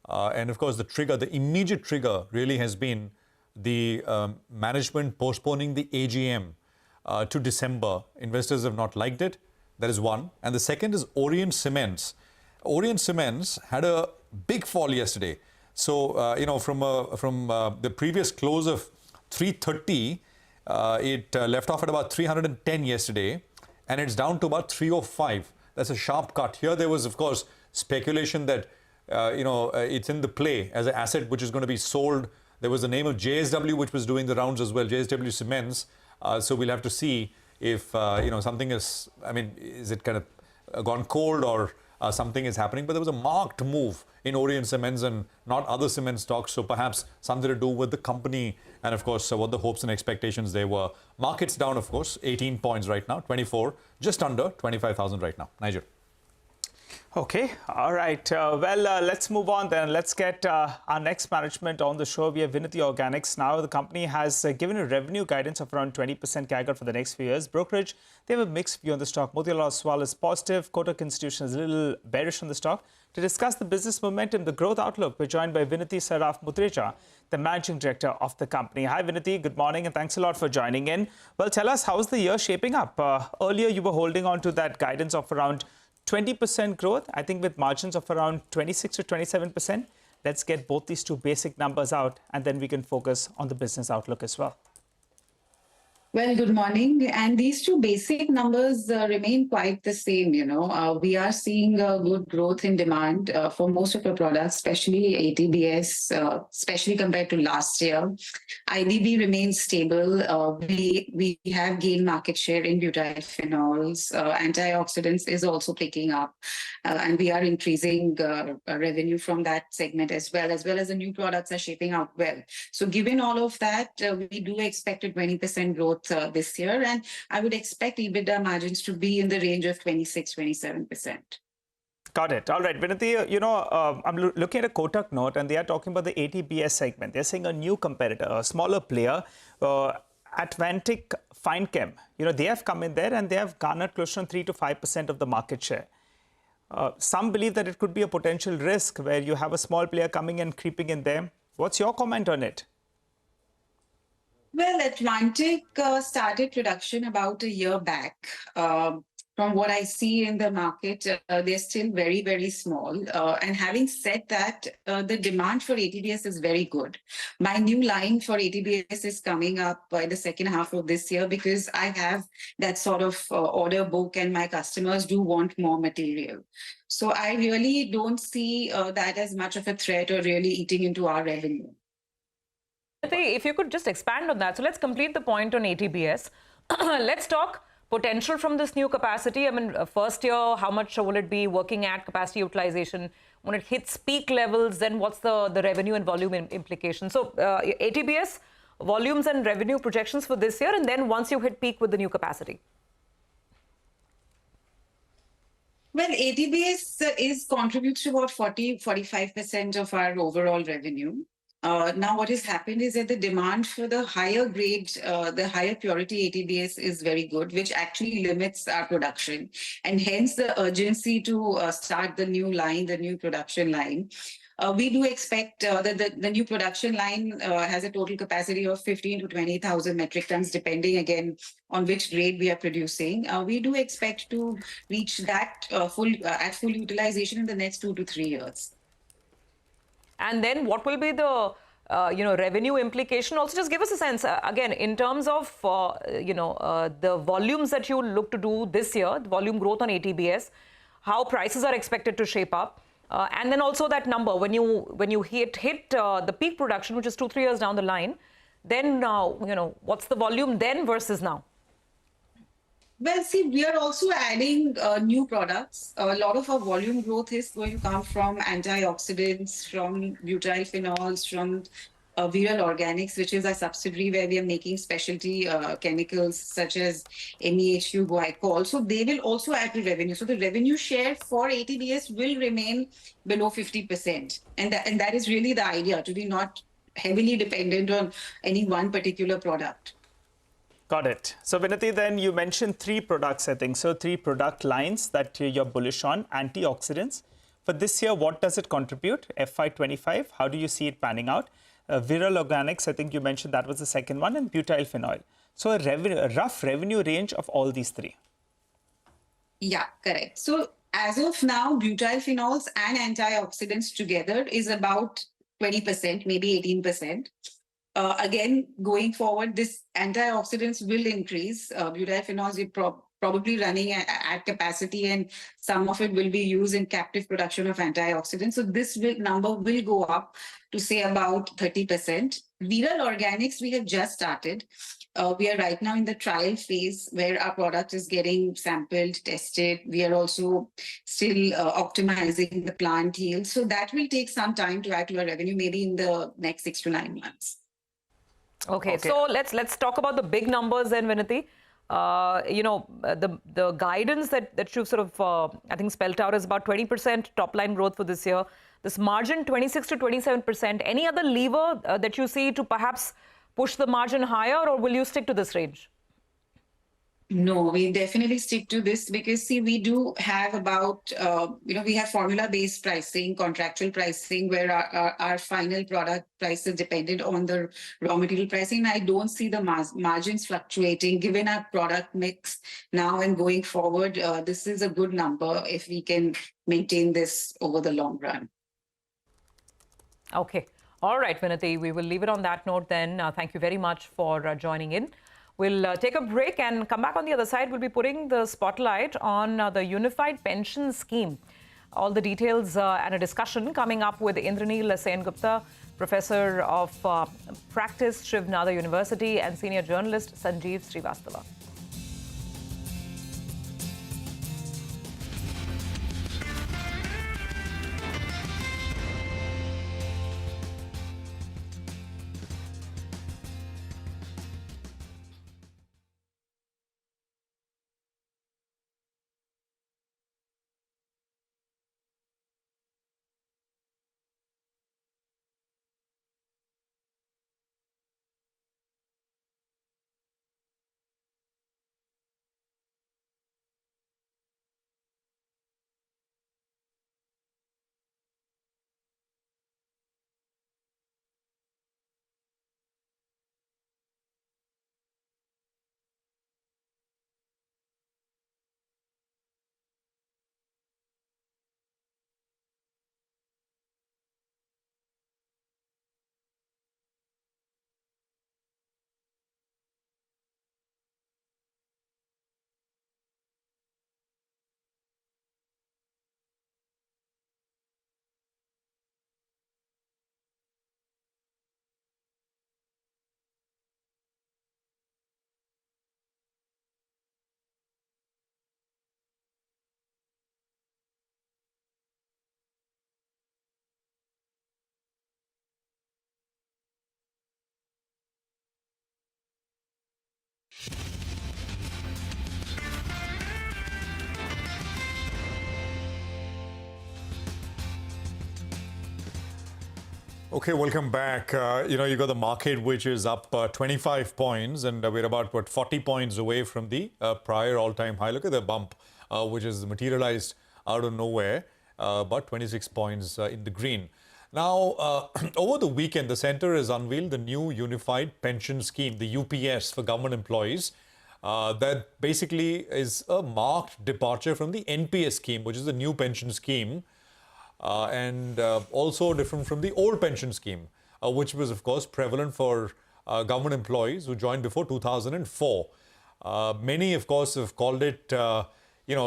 And of course, the immediate trigger really has been the management postponing the AGM to December. Investors have not liked it. That is one. And the second is Orient Cements. Orient Cements had a big fall yesterday. So, from the previous close of 330, it left off at about 310 yesterday, and it's down to about 305. That's a sharp cut. Here there was, of course, speculation that it's in the play as an asset which is going to be sold. There was the name of JSW which was doing the rounds as well, JSW Cements. So we'll have to see if something is, is it kind of gone cold or something is happening. But there was a marked move in Orient Cements and not other cement stocks. So perhaps something to do with the company and, of course, what the hopes and expectations they were. Markets down, of course, 18 points right now, 24, just under 25,000 right now. Nigel. Okay, all right. Let's move on then. Let's get our next management on the show. We have Vinati Organics. Now, the company has given a revenue guidance of around 20% CAGR for the next few years. Brokerage, they have a mixed view on the stock. Motilal Oswal is positive. Kotak Institutional is a little bearish on the stock. To discuss the business momentum, the growth outlook, we're joined by Vinati Mutreja, the Managing Director of the company. Hi, Vinati. Good morning, and thanks a lot for joining in. Well, tell us, how's the year shaping up? Earlier, you were holding on to that guidance of around 20% growth, I think with margins of around 26 to 27%. Let's get both these two basic numbers out, and then we can focus on the business outlook as well. Well, good morning. And these two basic numbers remain quite the same. We are seeing good growth in demand for most of our products, especially ATBS, especially compared to last year. IDB remains stable. We have gained market share in butyl phenols. Antioxidants is also picking up. And we are increasing revenue from that segment as well as the new products are shaping out well. So given all of that, we do expect a 20% growth this year, and I would expect EBITDA margins to be in the range of 26-27%. Got it. All right, Vinati, I'm looking at a Kotak note, and they are talking about the ATBS segment. They're saying a new competitor, a smaller player, Atlantic Fine Chem. They have come in there and they have garnered close to 3 to 5% of the market share. Some believe that it could be a potential risk where you have a small player coming and creeping in there. What's your comment on it? Well, Atlantic started production about a year back. From what I see in the market, they're still very, very small. And having said that, the demand for ATBS is very good. My new line for ATBS is coming up by the second half of this year because I have that sort of order book and my customers do want more material. So I really don't see that as much of a threat or really eating into our revenue. If you could just expand on that. So let's complete the point on ATBS. Let's talk potential from this new capacity. I mean, first year, how much will it be working at capacity utilization? When it hits peak levels, then what's the revenue and volume implication? So ATBS, volumes and revenue projections for this year, and then once you hit peak with the new capacity. Well, ATBS contributes to about 40-45% of our overall revenue. Now, what has happened is that the demand for the higher grade, the higher purity ATBS is very good, which actually limits our production. And hence the urgency to start the new line, the new production line. We do expect that the new production line has a total capacity of 15 to 20,000 metric tons, depending again on which grade we are producing. We do expect to reach that at full utilization in the next 2 to 3 years. And then what will be the revenue implication? Also, just give us a sense, again, in terms of, the volumes that you look to do this year, the volume growth on ATBS, how prices are expected to shape up. And then also that number, when you hit the peak production, which is 2-3 years down the line, then, what's the volume then versus now? Well, see, we are also adding new products. A lot of our volume growth is going to come from antioxidants, from butyl phenols, from Vinati Organics, which is our subsidiary where we are making specialty chemicals such as MEHU glycol. So they will also add to revenue. So the revenue share for ATBS will remain below 50%. And that is really the idea, to be not heavily dependent on any one particular product. Got it. So, Vinati, then you mentioned 3 products, I think. So, 3 product lines that you're bullish on, antioxidants. For this year, what does it contribute? FY25, how do you see it panning out? Vinati Organics, I think you mentioned that was the second one, and butyl phenol. So, a rough revenue range of all these 3. Yeah, correct. So, as of now, butyl phenols and antioxidants together is about 20%, maybe 18%. Again, going forward, this antioxidants will increase. Butyl phenols are probably running at capacity, and some of it will be used in captive production of antioxidants. So this number will go up to say about 30%. Vinati Organics, we have just started. We are right now in the trial phase where our product is getting sampled, tested. We are also still optimizing the plant yield. So that will take some time to add to our revenue, maybe in the next 6 to 9 months. Okay, so let's talk about the big numbers then, Vinati. The guidance that you've sort of, I think, spelled out is about 20% top line growth for this year. This margin, 26 to 27%. Any other lever that you see to perhaps push the margin higher, or will you stick to this range? No, we definitely stick to this because see, we do have about we have formula-based pricing, contractual pricing, where our final product price is dependent on the raw material pricing. I don't see the margins fluctuating given our product mix now and going forward. This is a good number if we can maintain this over the long run. Okay. All right, Vinati, we will leave it on that note then. Thank you very much for joining in. We'll take a break and come back on the other side. We'll be putting the spotlight on the Unified Pension Scheme. All the details and a discussion coming up with Indraneel Sengupta, Professor of Practice, Shiv Nadar University, and Senior Journalist Sanjeev Srivastava. Okay, welcome back. You got the market, which is up 25 points, and we're about, 40 points away from the prior all-time high. Look at the bump, which is materialized out of nowhere, about 26 points in the green. Now, over the weekend, the centre has unveiled the new Unified Pension Scheme, the UPS, for government employees. That basically is a marked departure from the NPS scheme, which is the new pension scheme. And also different from the old pension scheme, which was, of course, prevalent for government employees who joined before 2004. Many, of course, have called it,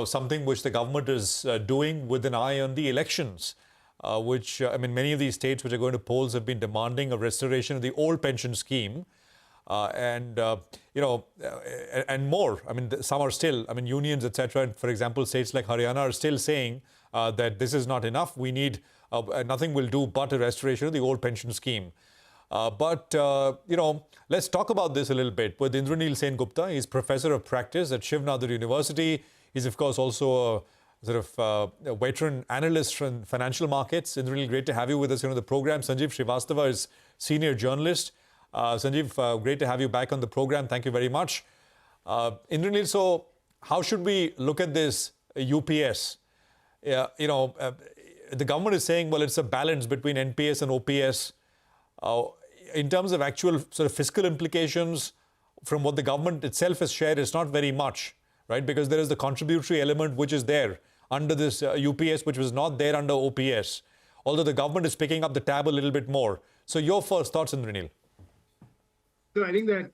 something which the government is doing with an eye on the elections, which, many of these states which are going to polls have been demanding a restoration of the old pension scheme. And more. Some are still, unions, etc. For example, states like Haryana are still saying that this is not enough. We need, nothing will do but a restoration of the old pension scheme. But let's talk about this a little bit with Indraneel Sengupta. He's Professor of Practice at Shiv Nadar University. He's, of course, also a sort of a veteran analyst from financial markets. Indraneel, great to have you with us here on the program. Sanjeev Srivastava is Senior Journalist. Sanjeev, great to have you back on the program. Thank you very much. Indraneel, so how should we look at this UPS? The government is saying, well, it's a balance between NPS and OPS. In terms of actual sort of fiscal implications, from what the government itself has shared, it's not very much, right? Because there is the contributory element which is there under this UPS, which was not there under OPS. Although the government is picking up the tab a little bit more. So your first thoughts, Indraneel? So I think that,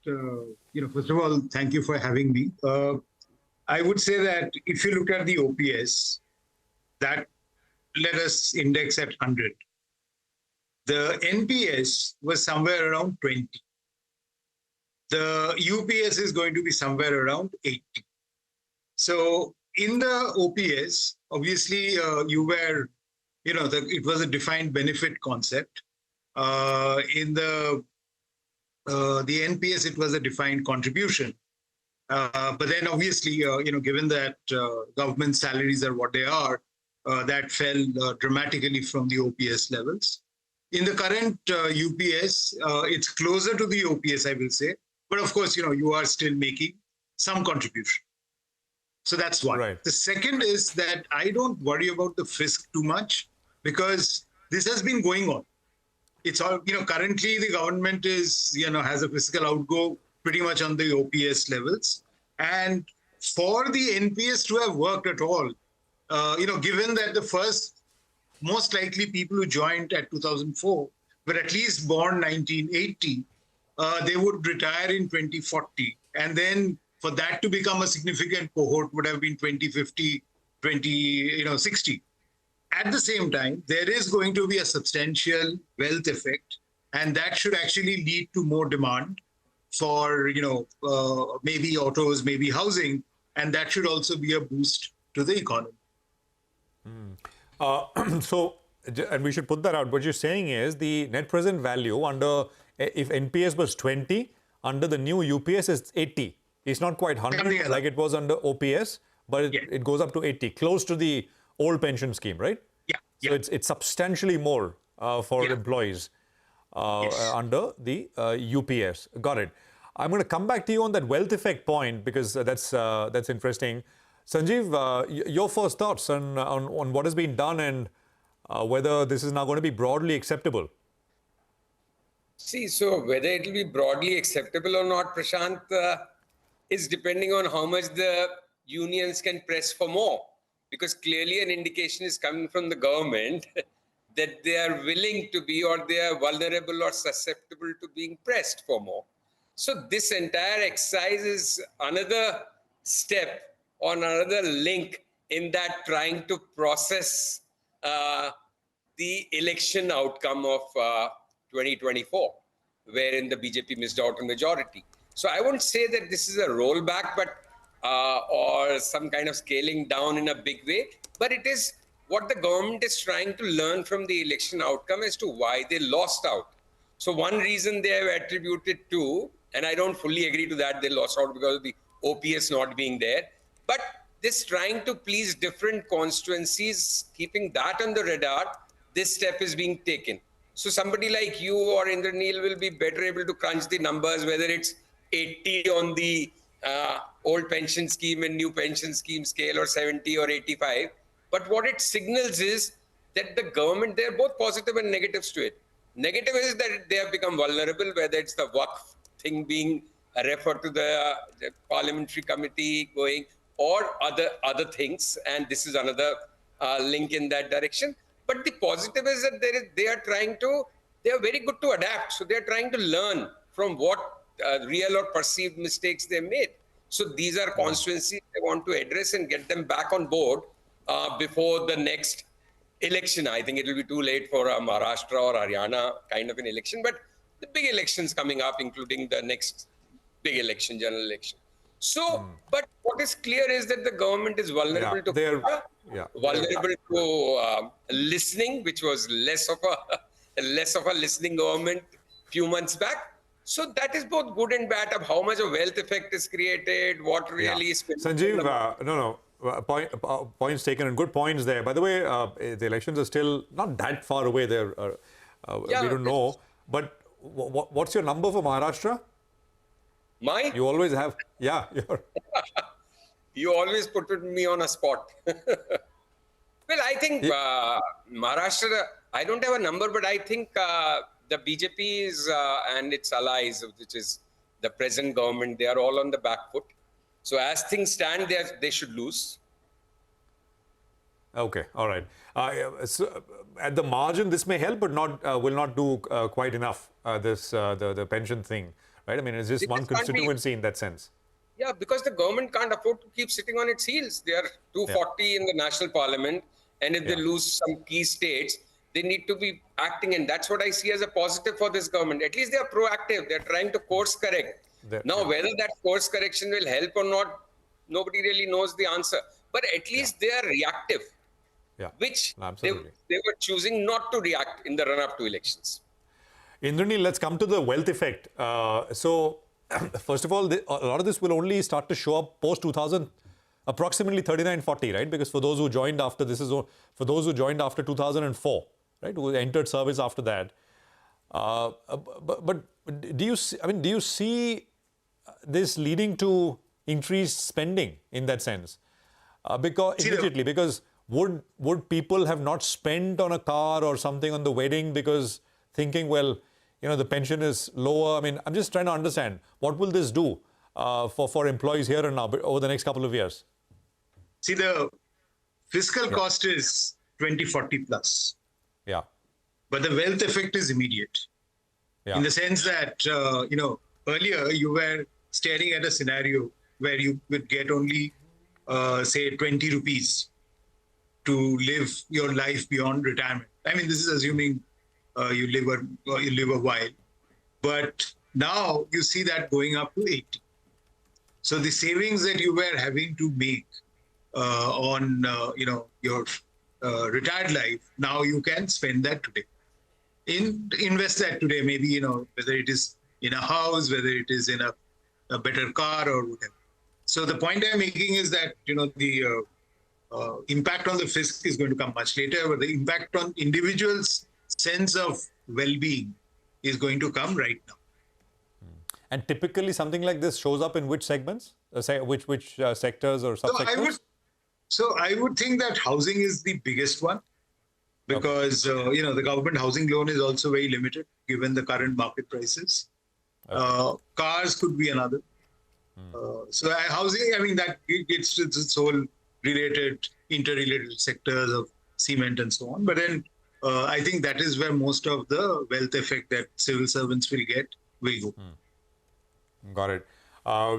first of all, thank you for having me. I would say that if you look at the OPS, that let us index at 100. The NPS was somewhere around 20. The UPS is going to be somewhere around 80. So in the OPS, obviously, it was a defined benefit concept. In the NPS, it was a defined contribution. But then obviously, given that government salaries are what they are, that fell dramatically from the OPS levels. In the current UPS, it's closer to the OPS, I will say. But of course, you are still making some contribution. So that's one. Right. The second is that I don't worry about the fisc too much because this has been going on. It's all, currently the government is, has a fiscal outgo pretty much on the OPS levels. And for the NPS to have worked at all, given that the first, most likely people who joined at 2004 were at least born 1980, they would retire in 2040. And then for that to become a significant cohort would have been 2050, 2060. At the same time, there is going to be a substantial wealth effect, and that should actually lead to more demand for, maybe autos, maybe housing, and that should also be a boost to the economy. And we should put that out. What you're saying is the net present value under, if NPS was 20, under the new UPS is 80. It's not quite 100 like it was under OPS, but it goes up to 80, close to the old pension scheme, right? Yeah. So it's substantially more for employees under the UPS. Got it. I'm going to come back to you on that wealth effect point because that's interesting. Sanjeev, your first thoughts on what has been done and whether this is now going to be broadly acceptable. See, so whether it will be broadly acceptable or not, Prashant, is depending on how much the unions can press for more. Because clearly an indication is coming from the government that they are willing to be, or they are vulnerable or susceptible to being pressed for more. So this entire exercise is another step or another link in that trying to process the election outcome of 2024, wherein the BJP missed out on majority. So I wouldn't say that this is a rollback, but or some kind of scaling down in a big way, but it is what the government is trying to learn from the election outcome as to why they lost out. So one reason they have attributed to, and I don't fully agree to that, they lost out because of the OPS not being there, but this trying to please different constituencies, keeping that on the radar, this step is being taken. So somebody like you or Indraneel will be better able to crunch the numbers, whether it's 80 on the old pension scheme and new pension scheme scale or 70 or 85. But what it signals is that the government, they're both positive and negatives to it. Negative is that they have become vulnerable, whether it's the Waqf thing being referred to the parliamentary committee going or other things. And this is another link in that direction. But the positive is that they are very good to adapt. So they're trying to learn from what real or perceived mistakes they made. So these are constituencies they want to address and get them back on board before the next election. I think it will be too late for a Maharashtra or Haryana kind of an election, but the big elections coming up, including the next big election, general election. So, but what is clear is that the government is vulnerable vulnerable to listening, which was less of a listening government a few months back. So that is both good and bad of how much a wealth effect is created, what really is... Sanjeev, points taken and good points there. By the way, the elections are still not that far away there. We don't know. But what's your number for Maharashtra? Mine? You always have... Yeah. You always put me on a spot. Well, I think Maharashtra, I don't have a number, but I think the BJP is, and its allies, which is the present government, they are all on the back foot. So as things stand, they should lose. Okay, all right. So at the margin, this may help, but will not do quite enough, the pension thing, right? I mean, it's just one constituency in that sense. Yeah, because the government can't afford to keep sitting on its heels. They are 240 in the national parliament, and if they lose some key states, they need to be acting, and that's what I see as a positive for this government. At least they are proactive. They're trying to course correct. Now, whether that course correction will help or not, nobody really knows the answer. But at least they are reactive, which they were choosing not to react in the run-up to elections. Indraneel, let's come to the wealth effect. So, first of all, a lot of this will only start to show up post-2000, approximately 39-40, right? Because for those who joined after, for those who joined after 2004, right, who entered service after that. But do you see this leading to increased spending in that sense? Because would people have not spent on a car or something on the wedding because thinking, well, the pension is lower? I mean, I'm just trying to understand, what will this do for employees here and now over the next couple of years? See, the fiscal cost is 2040 plus. Yeah. But the wealth effect is immediate. Yeah. In the sense that, earlier you were staring at a scenario where you would get only, say, 20 rupees to live your life beyond retirement. I mean, this is assuming you live a while. But now you see that going up to 80. So the savings that you were having to make on, your retired life, now you can spend that today. Invest that today, maybe, whether it is in a house, whether it is in a better car or whatever. So the point I'm making is that, the impact on the fisc is going to come much later, but the impact on individuals' sense of well-being is going to come right now. And typically something like this shows up in which segments? Which sectors or subsectors? So I would think that housing is the biggest one, because the government housing loan is also very limited given the current market prices. Cars could be another. So housing, I mean, that it's its whole interrelated sectors of cement and so on. But then I think that is where most of the wealth effect that civil servants will get will go. Got it.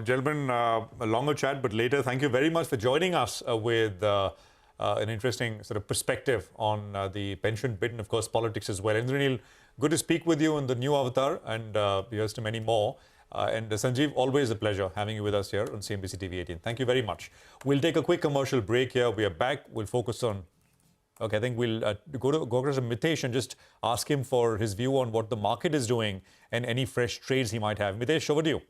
Gentlemen, a longer chat, but later. Thank you very much for joining us with an interesting sort of perspective on the pension bit and, of course, politics as well. Indranil, good to speak with you in the new avatar, and here's to many more. And Sanjeev, always a pleasure having you with us here on CNBC TV18. Thank you very much. We'll take a quick commercial break here. We are back. We'll focus on... Okay, I think we'll go to Mitesh and just ask him for his view on what the market is doing and any fresh trades he might have. Mitesh, over to you.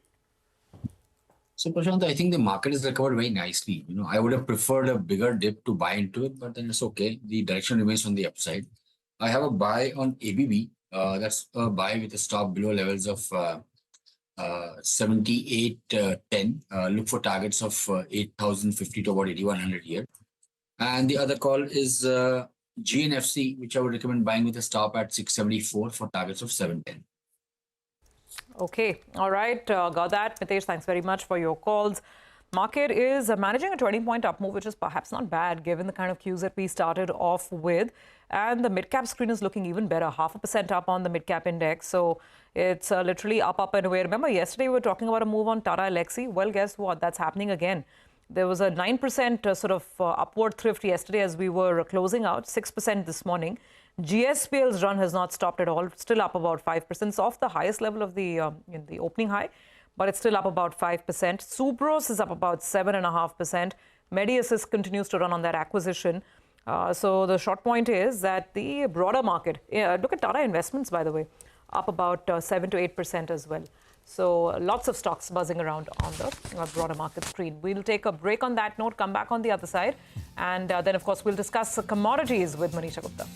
So, Prashant, I think the market has recovered very nicely. I would have preferred a bigger dip to buy into it, but then it's okay. The direction remains on the upside. I have a buy on ABB. That's a buy with a stop below levels of 78.10. Look for targets of 8,050 to about 8,100 here. And the other call is GNFC, which I would recommend buying with a stop at 674 for targets of 710. Okay. All right. Got that. Mitesh, thanks very much for your calls. Market is managing a 20-point up move, which is perhaps not bad given the kind of cues that we started off with. And the mid-cap screen is looking even better, 0.5% up on the mid-cap index. So it's literally up and away. Remember, yesterday we were talking about a move on Tata Elxsi. Well, guess what? That's happening again. There was a 9% sort of upward thrift yesterday as we were closing out, 6% this morning. GSPL's run has not stopped at all, still up about 5%. It's off the highest level of the opening high, but it's still up about 5%. Subros is up about 7.5%. Mediassist continues to run on that acquisition. So the short point is that the broader market, look at Tata Investments, by the way, up about 7 to 8% as well. So lots of stocks buzzing around on the broader market screen. We'll take a break on that note, come back on the other side. And then, of course, we'll discuss commodities with Manisha Gupta.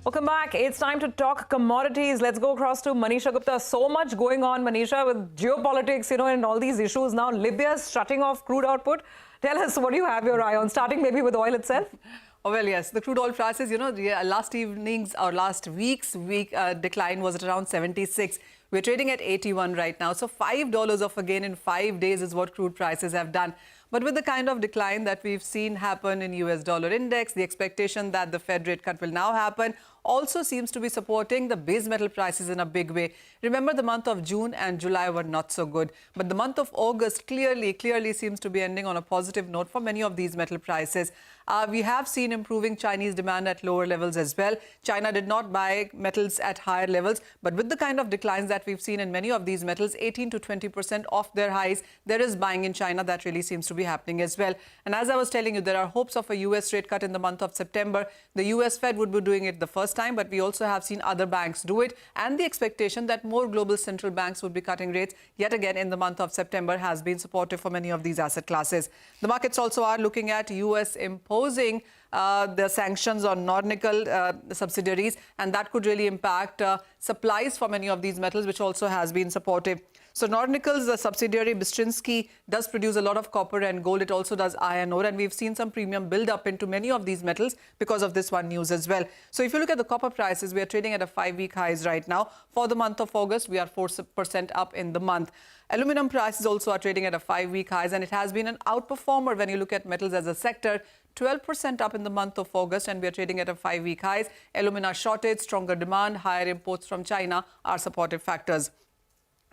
Welcome back. It's time to talk commodities. Let's go across to Manisha Gupta. So much going on, Manisha, with geopolitics, and all these issues. Now, Libya's shutting off crude output. Tell us, what do you have your eye on? Starting maybe with oil itself? Oh, well, yes, the crude oil prices, last evening's or last week's decline was at around 76. We're trading at 81 right now. So $5 of a gain in 5 days is what crude prices have done. But with the kind of decline that we've seen happen in US dollar index, the expectation that the Fed rate cut will now happen also seems to be supporting the base metal prices in a big way. Remember, the month of June and July were not so good, but the month of August clearly seems to be ending on a positive note for many of these metal prices. We have seen improving Chinese demand at lower levels as well. China did not buy metals at higher levels, but with the kind of declines that we've seen in many of these metals, 18 to 20% off their highs, there is buying in China that really seems to be happening as well. And as I was telling you, there are hopes of a US rate cut in the month of September. The US Fed would be doing it the first time, but we also have seen other banks do it, and the expectation that more global central banks would be cutting rates yet again in the month of September has been supportive for many of these asset classes. The markets also are looking at US imposing the sanctions on non-nickel subsidiaries, and that could really impact supplies for many of these metals, which also has been supportive. So Nornickel's subsidiary Bistrinsky does produce a lot of copper and gold. It also does iron ore, and we've seen some premium build up into many of these metals because of this one news as well. So if you look at the copper prices, we are trading at a 5-week highs right now. For the month of August, we are 4% up in the month. Aluminum prices also are trading at a 5-week highs, and it has been an outperformer when you look at metals as a sector. 12% up in the month of August, and we are trading at a 5-week highs. Alumina shortage, stronger demand, higher imports from China are supportive factors.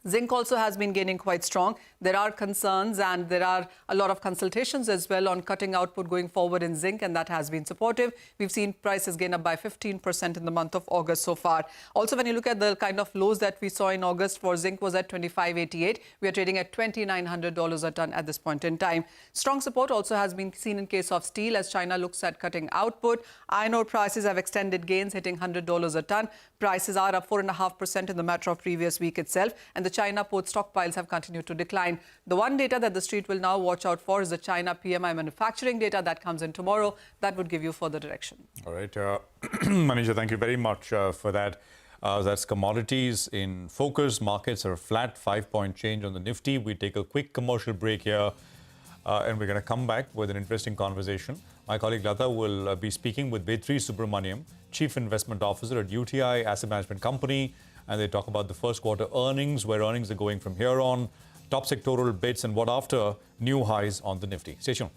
Zinc also has been gaining quite strong. There are concerns and there are a lot of consultations as well on cutting output going forward in zinc, and that has been supportive. We've seen prices gain up by 15% in the month of August so far. Also, when you look at the kind of lows that we saw in August for zinc was at $25.88. We are trading at $2,900 a ton at this point in time. Strong support also has been seen in case of steel as China looks at cutting output. Iron ore prices have extended gains, hitting $100 a ton. Prices are up 4.5% in the matter of previous week itself, and the China port stockpiles have continued to decline. The one data that the street will now watch out for is the China PMI manufacturing data that comes in tomorrow. That would give you further direction. All right. Manisha, thank you very much for that. That's commodities in focus. Markets are flat, 5-point change on the Nifty. We take a quick commercial break here, and we're going to come back with an interesting conversation. My colleague Lata will be speaking with Vetri Subramaniam, Chief Investment Officer at UTI Asset Management Company, and they talk about the first quarter earnings, where earnings are going from here on, top sectoral bits, and what after new highs on the Nifty. Stay tuned.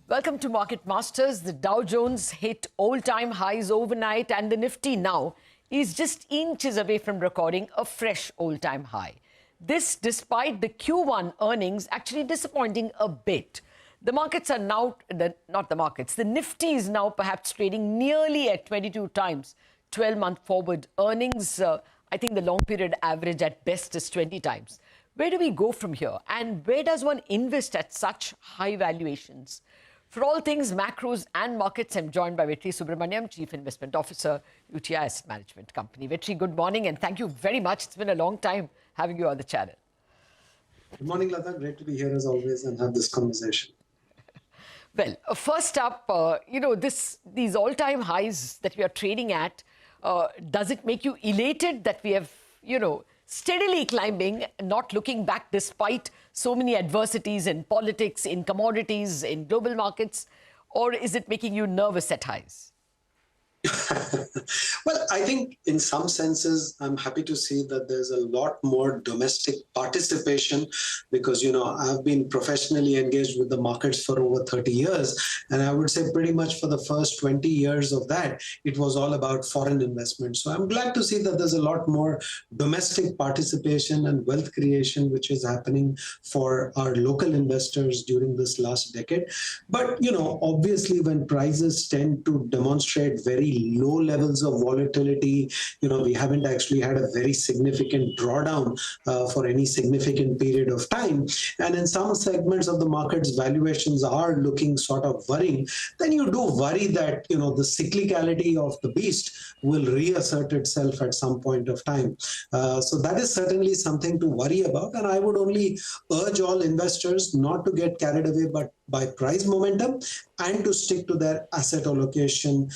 Welcome to Market Masters. The Dow Jones hit all-time highs overnight and the Nifty now is just inches away from recording a fresh all-time high. This despite the Q1 earnings actually disappointing a bit. The markets are now, the Nifty is now perhaps trading nearly at 22 times 12-month forward earnings. I think the long period average at best is 20 times. Where do we go from here? And where does one invest at such high valuations? For all things macros and markets, I'm joined by Vinati Subramaniam, Chief Investment Officer, UTI Asset Management Company. Vinati, good morning and thank you very much. It's been a long time having you on the channel. Good morning, Lata. Great to be here as always and have this conversation. Well, first up, these all-time highs that we are trading at, does it make you elated that we have, steadily climbing, not looking back despite so many adversities in politics, in commodities, in global markets? Or is it making you nervous at highs? Well, I think in some senses, I'm happy to see that there's a lot more domestic participation because, I've been professionally engaged with the markets for over 30 years. And I would say pretty much for the first 20 years of that, it was all about foreign investment. So I'm glad to see that there's a lot more domestic participation and wealth creation, which is happening for our local investors during this last decade. But, obviously, when prices tend to demonstrate very low levels of volatility, we haven't actually had a very significant drawdown for any significant period of time. And in some segments of the markets, valuations are looking sort of worrying. Then you do worry that, the cyclicality of the beast will reassert itself at some point of time. So that is certainly something to worry about. And I would only urge all investors not to get carried away by price momentum and to stick to their asset allocation,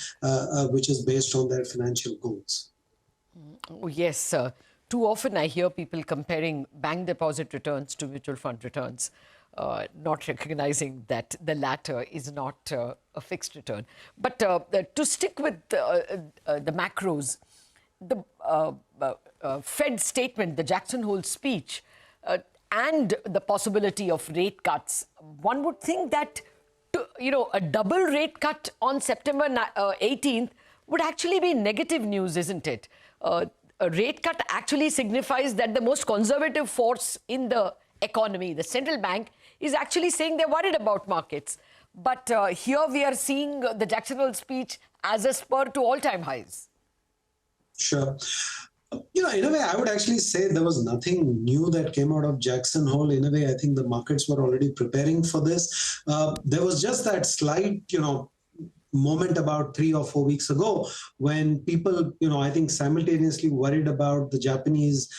which is based on their financial goals. Oh, yes, sir. Too often I hear people comparing bank deposit returns to mutual fund returns, not recognizing that the latter is not a fixed return. But to stick with the macros, the Fed statement, the Jackson Hole speech, and the possibility of rate cuts, one would think that, a double rate cut on September 18th would actually be negative news, isn't it? A rate cut actually signifies that the most conservative force in the economy, the central bank, is actually saying they're worried about markets. But here we are seeing the Jackson Hole speech as a spur to all-time highs. Sure. In a way, I would actually say there was nothing new that came out of Jackson Hole. In a way, I think the markets were already preparing for this. There was just that slight, moment about 3 or 4 weeks ago when people, I think simultaneously worried about the Japanese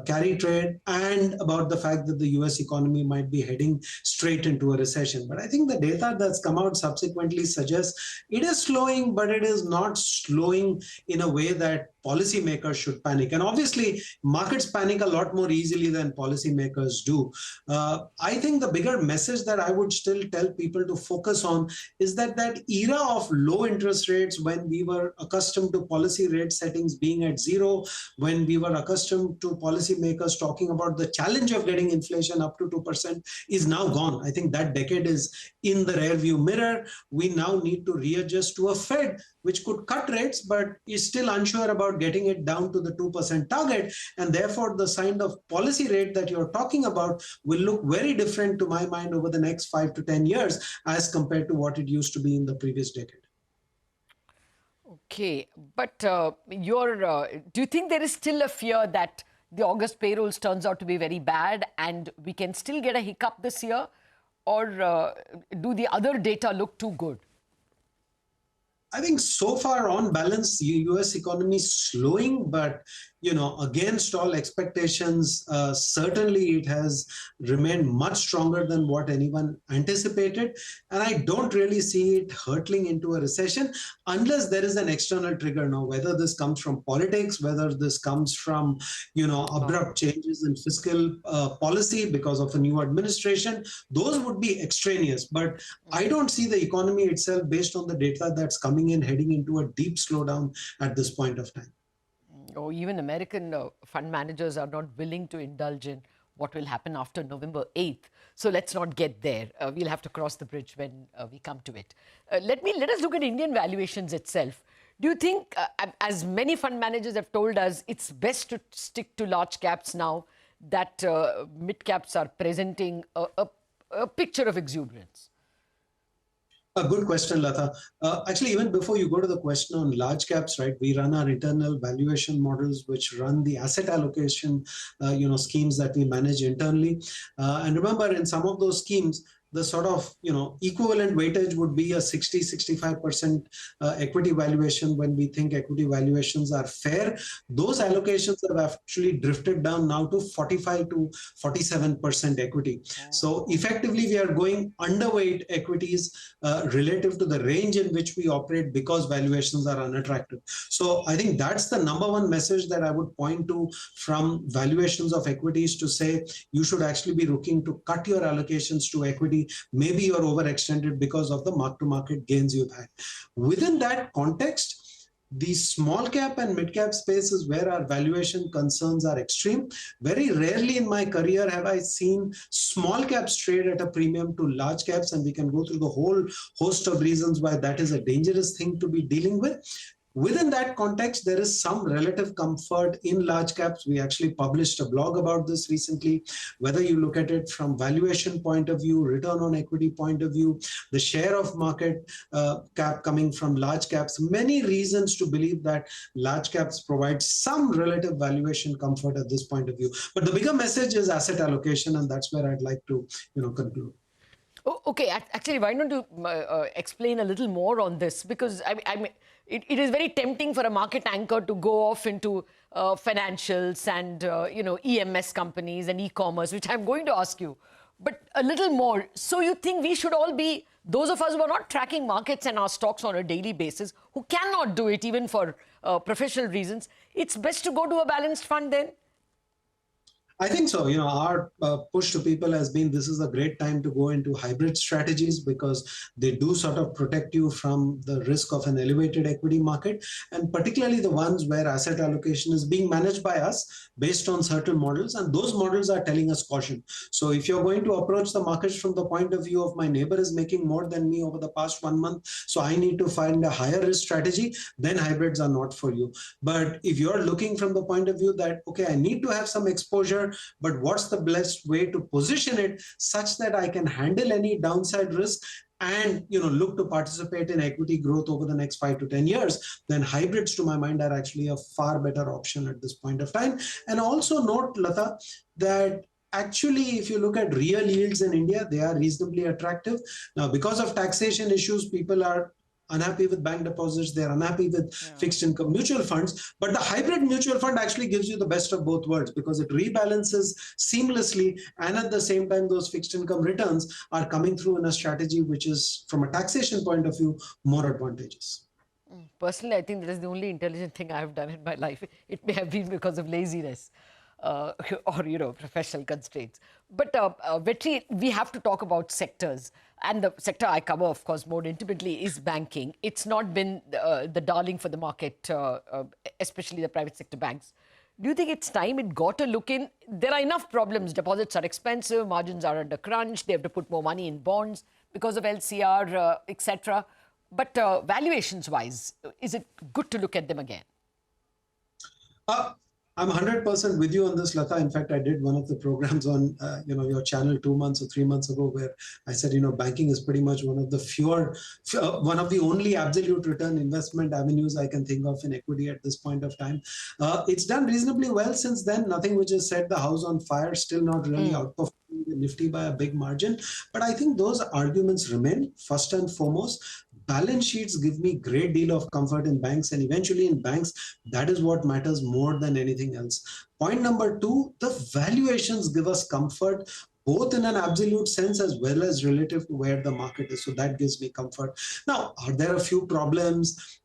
carry trade and about the fact that the US economy might be heading straight into a recession. But I think the data that's come out subsequently suggests it is slowing, but it is not slowing in a way that policymakers should panic. And obviously, markets panic a lot more easily than policymakers do. I think the bigger message that I would still tell people to focus on is that era of low interest rates, when we were accustomed to policy rate settings being at zero, when we were accustomed to policymakers talking about the challenge of getting inflation up to 2%, is now gone. I think that decade is in the rearview mirror. We now need to readjust to a Fed which could cut rates, but is still unsure about getting it down to the 2% target. And therefore, the kind of policy rate that you're talking about will look very different to my mind over the next 5 to 10 years as compared to what it used to be in the previous decade. Okay, but do you think there is still a fear that the August payrolls turns out to be very bad and we can still get a hiccup this year? Or do the other data look too good? I think so far on balance, the US economy is slowing, but against all expectations, certainly it has remained much stronger than what anyone anticipated. And I don't really see it hurtling into a recession unless there is an external trigger now, whether this comes from politics, whether this comes from, abrupt changes in fiscal policy because of a new administration. Those would be extraneous. But I don't see the economy itself, based on the data that's coming in, heading into a deep slowdown at this point of time. Or even American fund managers are not willing to indulge in what will happen after November 8th. So let's not get there. We'll have to cross the bridge when we come to it. Let us look at Indian valuations itself. Do you think, as many fund managers have told us, it's best to stick to large caps now that mid caps are presenting a picture of exuberance? A good question, Lata. Actually, even before you go to the question on large caps, right, we run our internal valuation models, which run the asset allocation, schemes that we manage internally. And remember, in some of those schemes, the sort of, equivalent weightage would be a 60-65% equity valuation when we think equity valuations are fair. Those allocations have actually drifted down now to 45 to 47% equity. So effectively, we are going underweight equities relative to the range in which we operate because valuations are unattractive. So I think that's the number one message that I would point to from valuations of equities, to say you should actually be looking to cut your allocations to equity. Maybe you're overextended because of the mark-to-market gains you've had. Within that context, the small cap and mid cap space is where our valuation concerns are extreme. Very rarely in my career have I seen small caps trade at a premium to large caps, and we can go through the whole host of reasons why that is a dangerous thing to be dealing with. Within that context, there is some relative comfort in large caps. We actually published a blog about this recently. Whether you look at it from valuation point of view, return on equity point of view, the share of market cap coming from large caps, many reasons to believe that large caps provide some relative valuation comfort at this point of view. But the bigger message is asset allocation, and that's where I'd like to conclude. Oh, okay, actually, why don't you explain a little more on this? Because it is very tempting for a market anchor to go off into financials and EMS companies and e-commerce, which I'm going to ask you. But a little more. So you think we should all be, those of us who are not tracking markets and our stocks on a daily basis, who cannot do it even for professional reasons, it's best to go to a balanced fund then? I think so. Our push to people has been, this is a great time to go into hybrid strategies because they do sort of protect you from the risk of an elevated equity market, and particularly the ones where asset allocation is being managed by us based on certain models, and those models are telling us caution. So if you're going to approach the markets from the point of view of my neighbor is making more than me over the past 1 month, so I need to find a higher risk strategy, then hybrids are not for you. But if you're looking from the point of view that, okay, I need to have some exposure, but what's the best way to position it such that I can handle any downside risk and look to participate in equity growth over the next 5 to 10 years, then hybrids to my mind are actually a far better option at this point of time. And also note, Lata, that actually, if you look at real yields in India, they are reasonably attractive. Now, because of taxation issues, people are unhappy with bank deposits, they're unhappy with fixed income mutual funds. But the hybrid mutual fund actually gives you the best of both worlds because it rebalances seamlessly, and at the same time, those fixed income returns are coming through in a strategy which is, from a taxation point of view, more advantageous. Personally, I think that is the only intelligent thing I have done in my life. It may have been because of laziness or, professional constraints. But Vetri, we have to talk about sectors. And the sector I cover, of course, more intimately is banking. It's not been the darling for the market, especially the private sector banks. Do you think it's time it got a look in? There are enough problems. Deposits are expensive, margins are under crunch, they have to put more money in bonds because of LCR, etc. But valuations-wise, is it good to look at them again? I'm 100% with you on this, Lata. In fact, I did one of the programs on, your channel 2 months or 3 months ago, where I said, banking is pretty much one of the only absolute return investment avenues I can think of in equity at this point of time. It's done reasonably well since then. Nothing which has set the house on fire, still not really outperforming the Nifty by a big margin. But I think those arguments remain. First and foremost, balance sheets give me great deal of comfort in banks, and eventually in banks, that is what matters more than anything else. Point number 2, the valuations give us comfort both in an absolute sense as well as relative to where the market is. So that gives me comfort. Now, are there a few problems?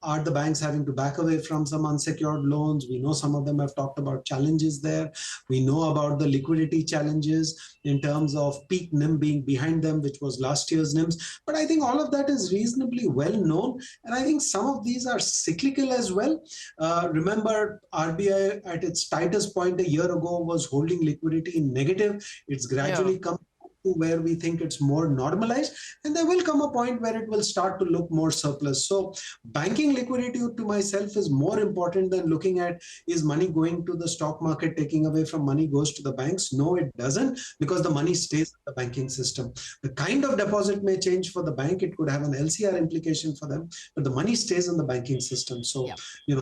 Are the banks having to back away from some unsecured loans? We know some of them have talked about challenges there. We know about the liquidity challenges in terms of peak NIM being behind them, which was last year's NIMs. But I think all of that is reasonably well known. And I think some of these are cyclical as well. Remember, RBI at its tightest point a year ago was holding liquidity in negative. It's gradually come to where we think it's more normalized, and there will come a point where it will start to look more surplus. So banking liquidity to myself is more important than looking at is money going to the stock market, taking away from money goes to the banks. No, it doesn't, because the money stays in the banking system. The kind of deposit may change for the bank. It could have an LCR implication for them, but the money stays in the banking system. So,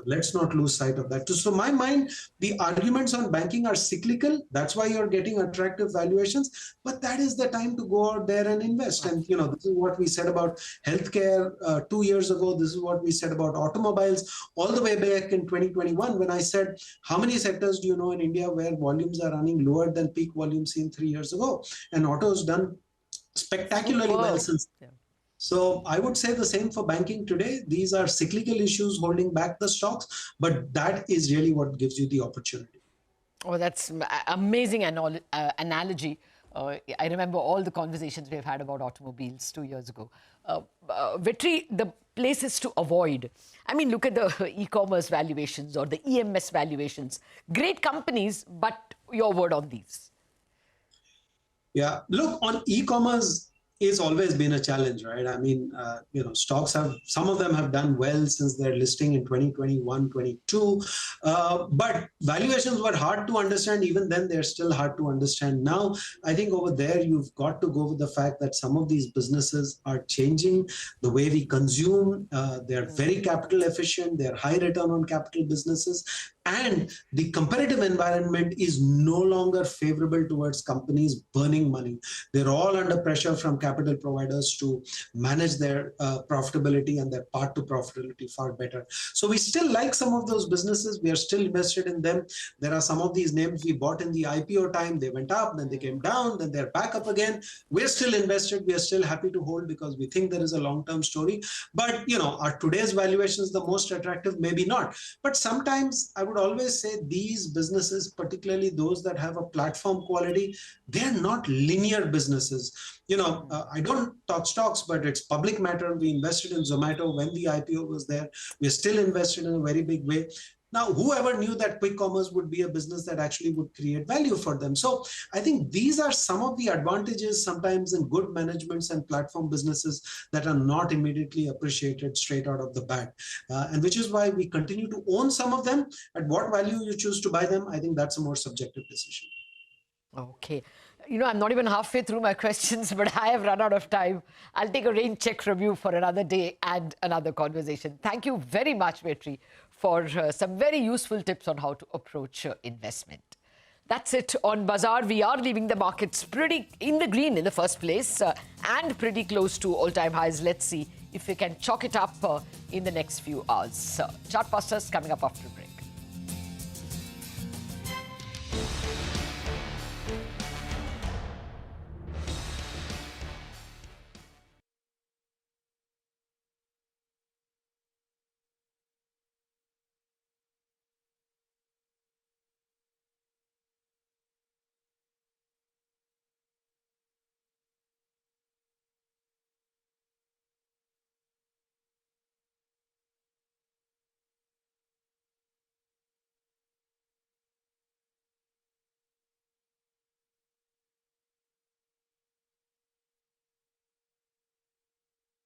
let's not lose sight of that. So my mind, the arguments on banking are cyclical. That's why you're getting attractive valuations, but that is the time to go out there and invest. And this is what we said about healthcare 2 years ago. This is what we said about automobiles all the way back in 2021, when I said, how many sectors do you know in India where volumes are running lower than peak volumes seen 3 years ago? And auto has done spectacularly well since. So I would say the same for banking today. These are cyclical issues holding back the stocks, but that is really what gives you the opportunity. Oh, that's amazing analogy. I remember all the conversations we've had about automobiles 2 years ago. Vitri, the places to avoid. I mean, look at the e-commerce valuations or the EMS valuations. Great companies, but your word on these. Yeah, look, on e-commerce, it's always been a challenge, right? I mean, stocks some of them have done well since their listing in 2021, 22. But valuations were hard to understand. Even then, they're still hard to understand now. I think over there, you've got to go with the fact that some of these businesses are changing the way we consume. They're very capital efficient. They're high return on capital businesses. And the competitive environment is no longer favorable towards companies burning money. They're all under pressure from capital providers to manage their profitability and their path to profitability far better. So we still like some of those businesses. We are still invested in them. There are some of these names we bought in the IPO time. They went up, then they came down, then they're back up again. We're still invested. We are still happy to hold because we think there is a long-term story. But, are today's valuations the most attractive? Maybe not. But sometimes I would always say these businesses, particularly those that have a platform quality, they're not linear businesses. I don't talk stocks, but it's public matter. We invested in Zomato when the IPO was there. We're still invested in a very big way. Now, whoever knew that quick commerce would be a business that actually would create value for them? So I think these are some of the advantages sometimes in good managements and platform businesses that are not immediately appreciated straight out of the bat. And which is why we continue to own some of them. At what value you choose to buy them, I think that's a more subjective decision. Okay. I'm not even halfway through my questions, but I have run out of time. I'll take a rain check from you for another day and another conversation. Thank you very much, Vetri, for some very useful tips on how to approach investment. That's it on Bazaar. We are leaving the markets pretty in the green in the first place and pretty close to all-time highs. Let's see if we can chalk it up in the next few hours. Chartbusters coming up after break.